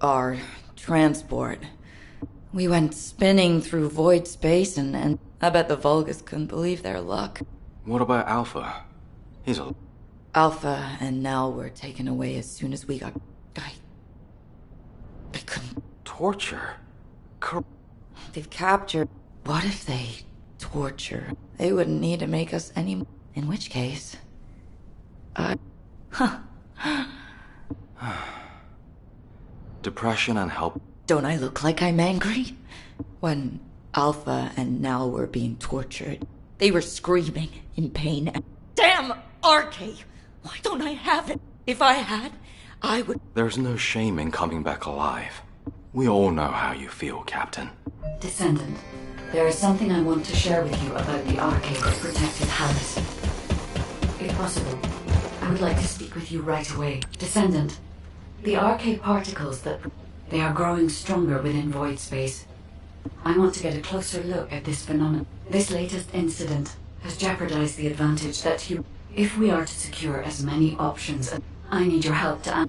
Our transport. We went spinning through void space and I bet the Vulgus couldn't believe their luck. What about Alpha? He's a... Alpha and Nell were taken away as soon as we got... I couldn't... Torture? They've captured... What if they torture? They wouldn't need to make us any... In which case... Depression and help... Don't I look like I'm angry? When Alpha and Nell were being tortured, they were screaming in pain. Damn RK! Why don't I have it? If I had, I would... There's no shame in coming back alive. We all know how you feel, Captain. Descendant, there is something I want to share with you about the arcade that protected Hallis. If possible, I would like to speak with you right away. Descendant, the arcade particles that... They are growing stronger within void space. I want to get a closer look at this phenomenon. This latest incident has jeopardized the advantage that you... If we are to secure as many options, I need your help to...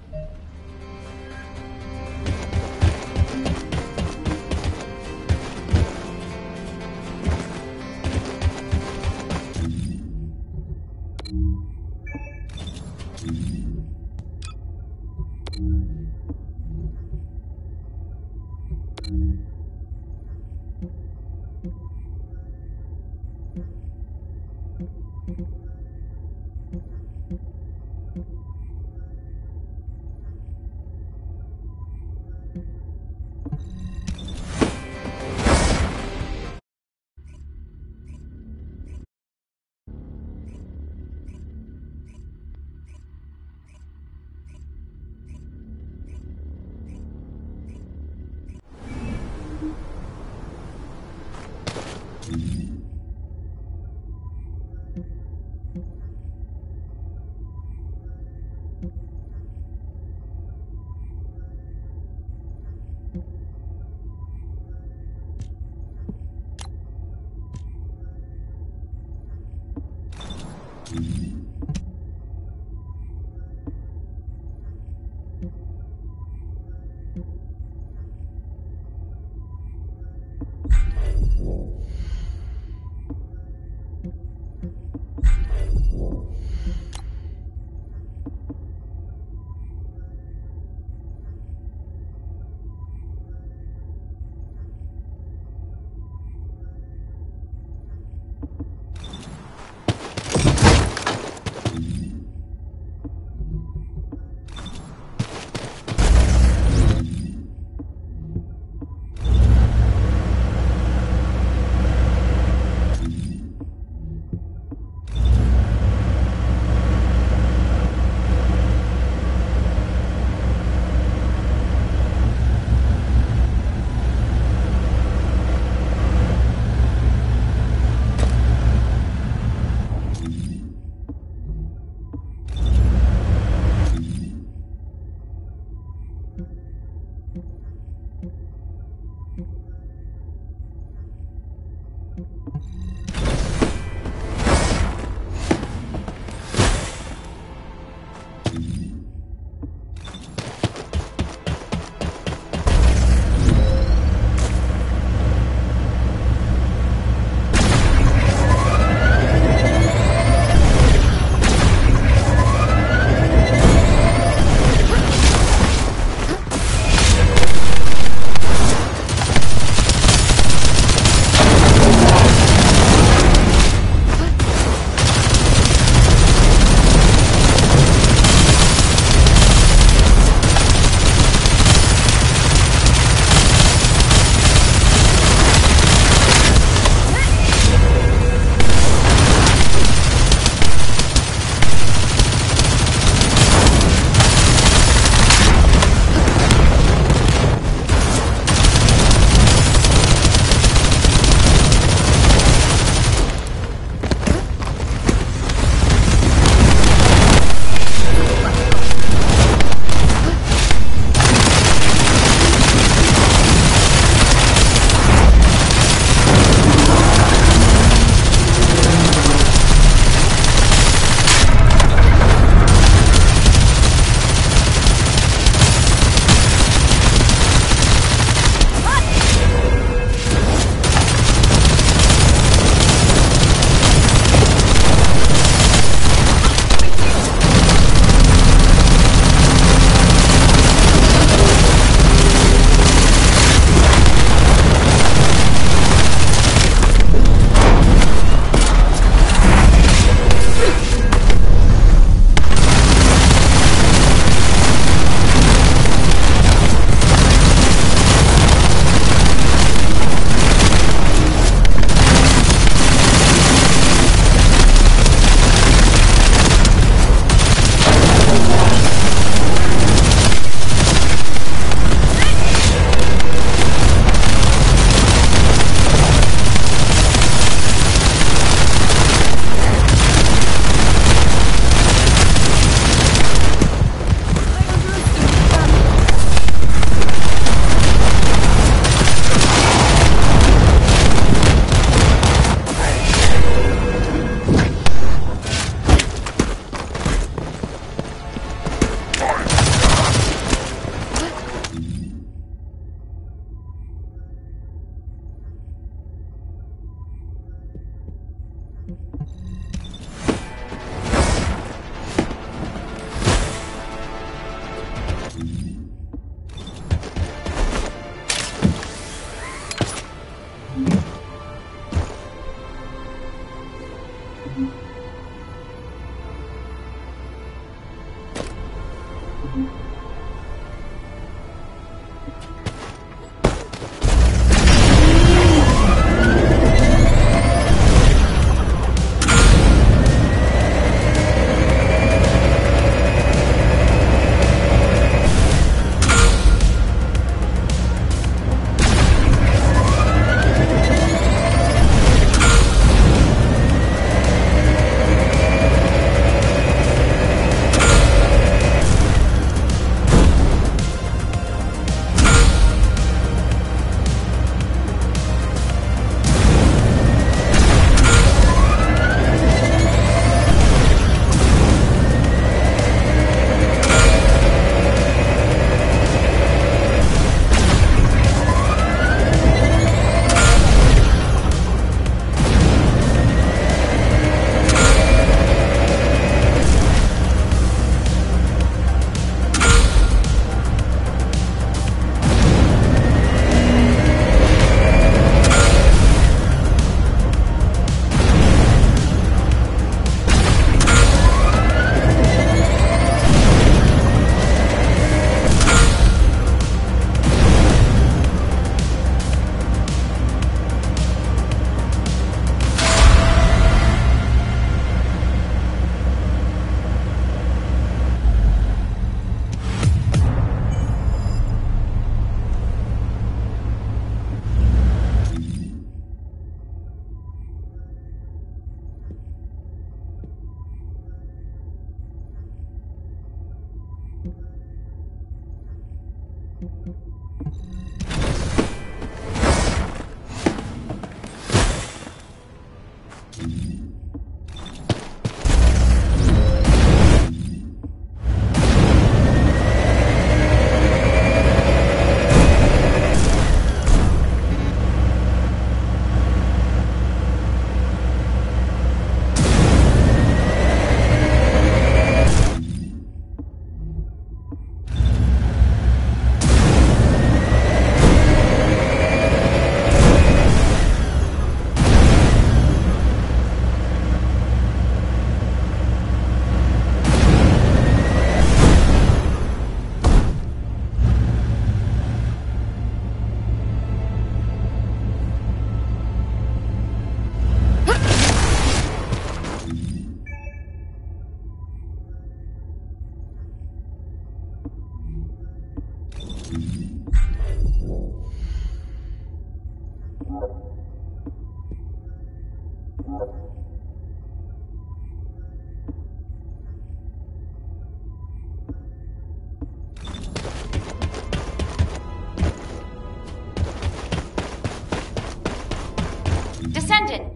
Descendant,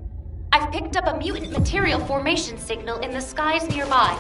I've picked up a mutant material formation signal in the skies nearby.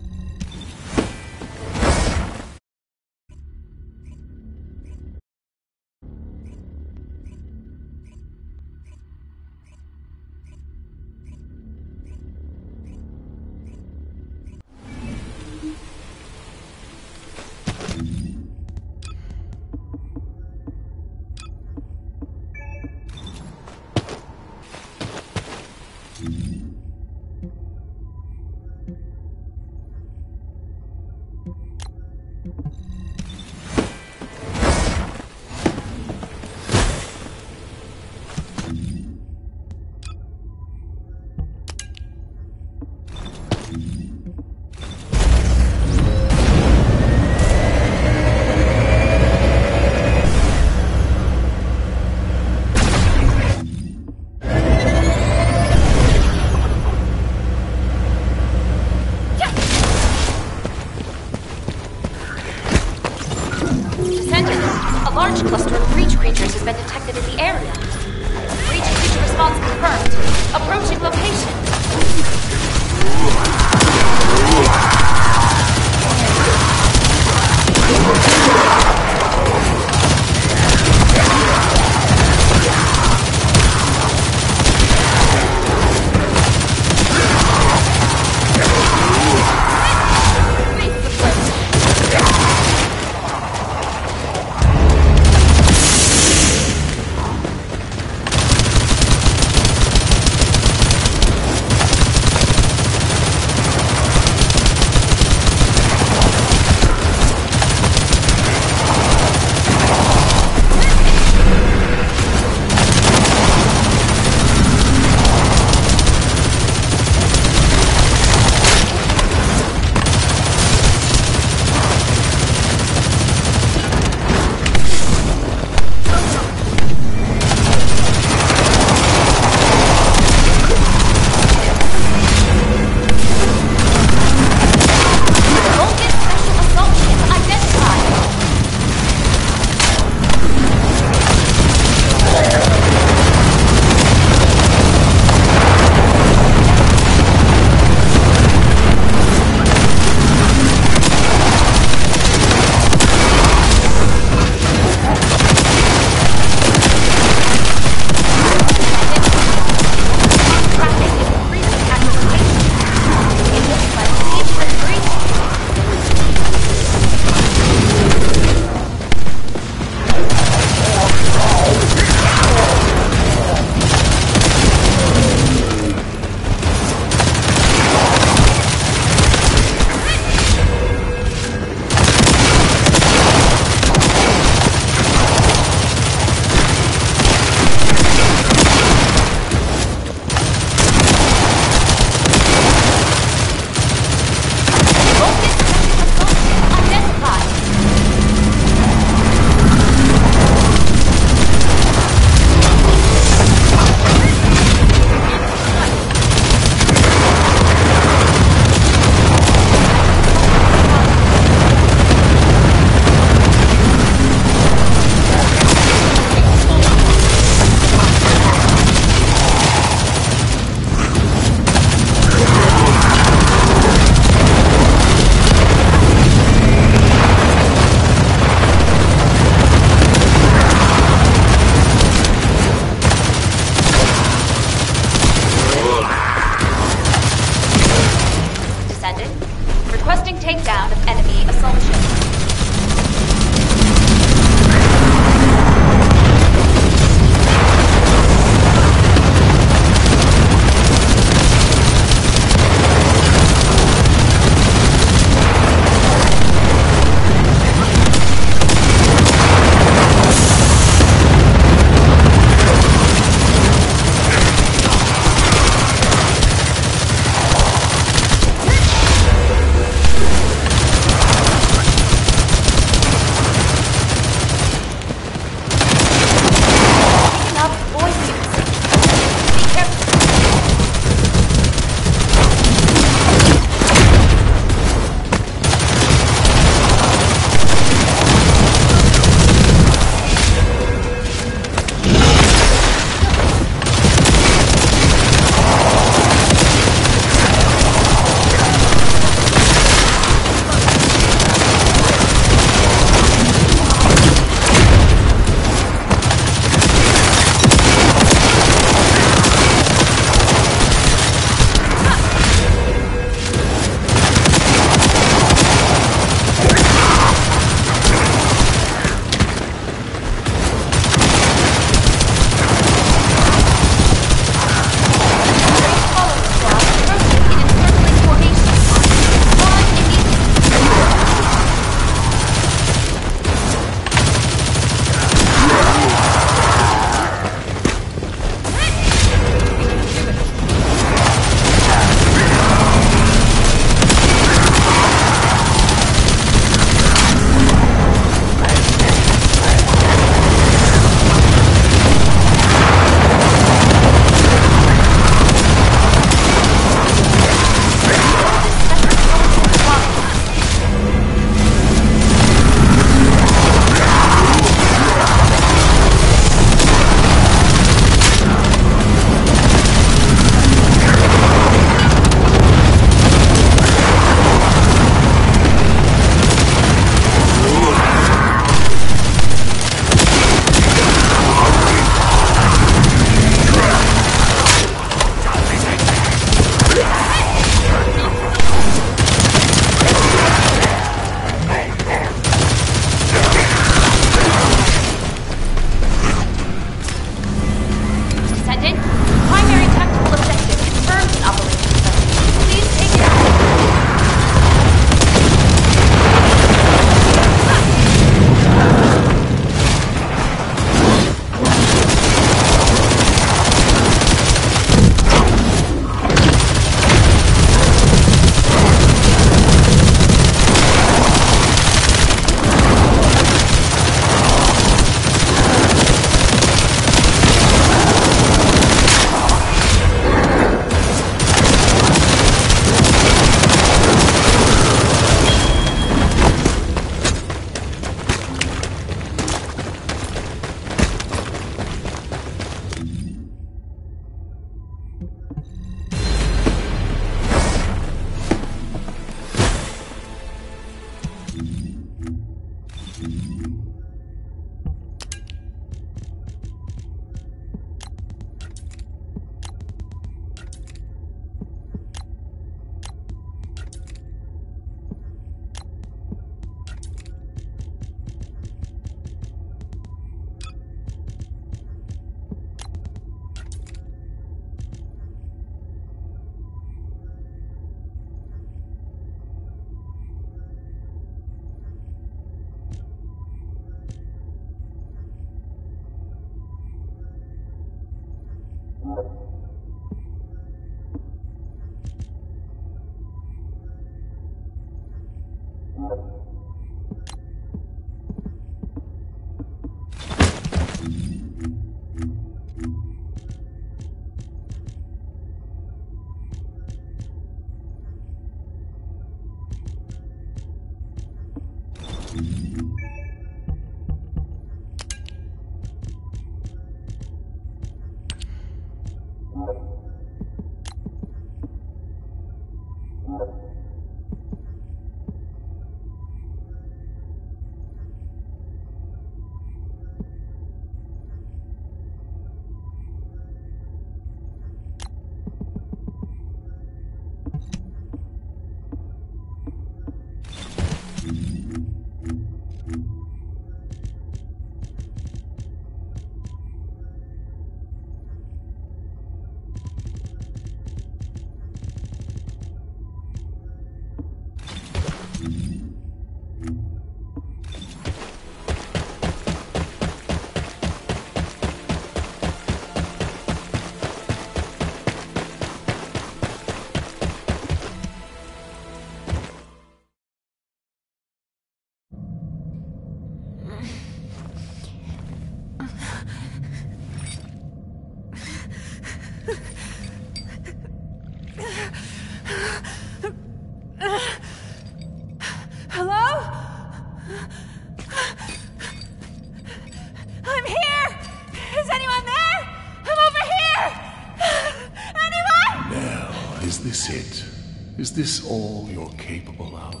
Is this all you're capable of?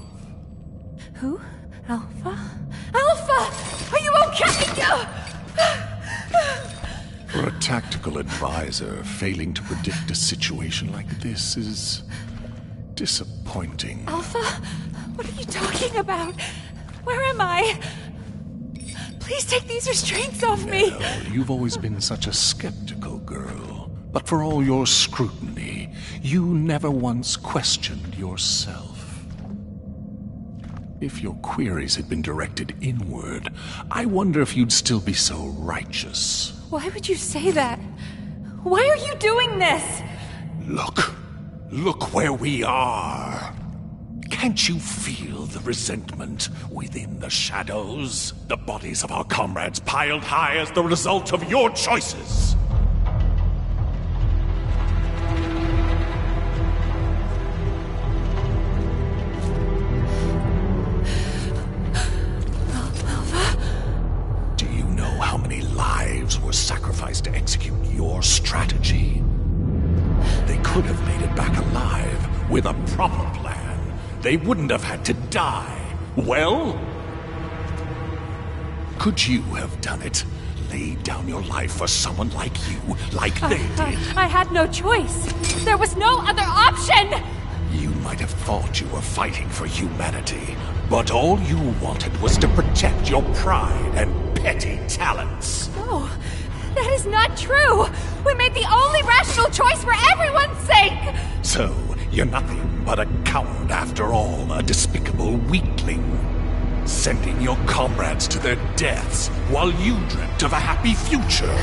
Who? Alpha? Alpha! Are you okay? For a tactical advisor, failing to predict a situation like this is disappointing. Alpha? What are you talking about? Where am I? Please take these restraints off me. You've always been such a skeptical girl. But for all your scrutiny, you never once questioned yourself. If your queries had been directed inward, I wonder if you'd still be so righteous. Why would you say that? Why are you doing this? Look where we are. Can't you feel the resentment within the shadows? The bodies of our comrades piled high as the result of your choices. Were sacrificed to execute your strategy. They could have made it back alive with a proper plan. They wouldn't have had to die. Well, could you have done it? Laid down your life for someone like you, like they did? I had no choice. There was no other option! You might have thought you were fighting for humanity, but all you wanted was to protect your pride and petty talents. No, that is not true! We made the only rational choice for everyone's sake! So, you're nothing but a coward after all, a despicable weakling. Sending your comrades to their deaths while you dreamt of a happy future.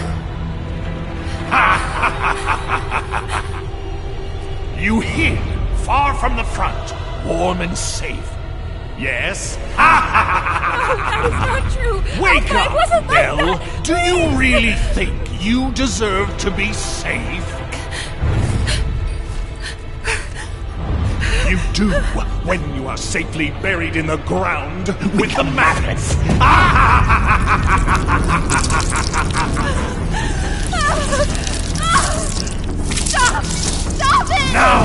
You hid far from the front, warm and safe. Yes? No, that is not true! Wake up, up, wasn't Belle! Like that. Do you really think you deserve to be safe? You do when you are safely buried in the ground with the maggots! Stop! Stop it! Now!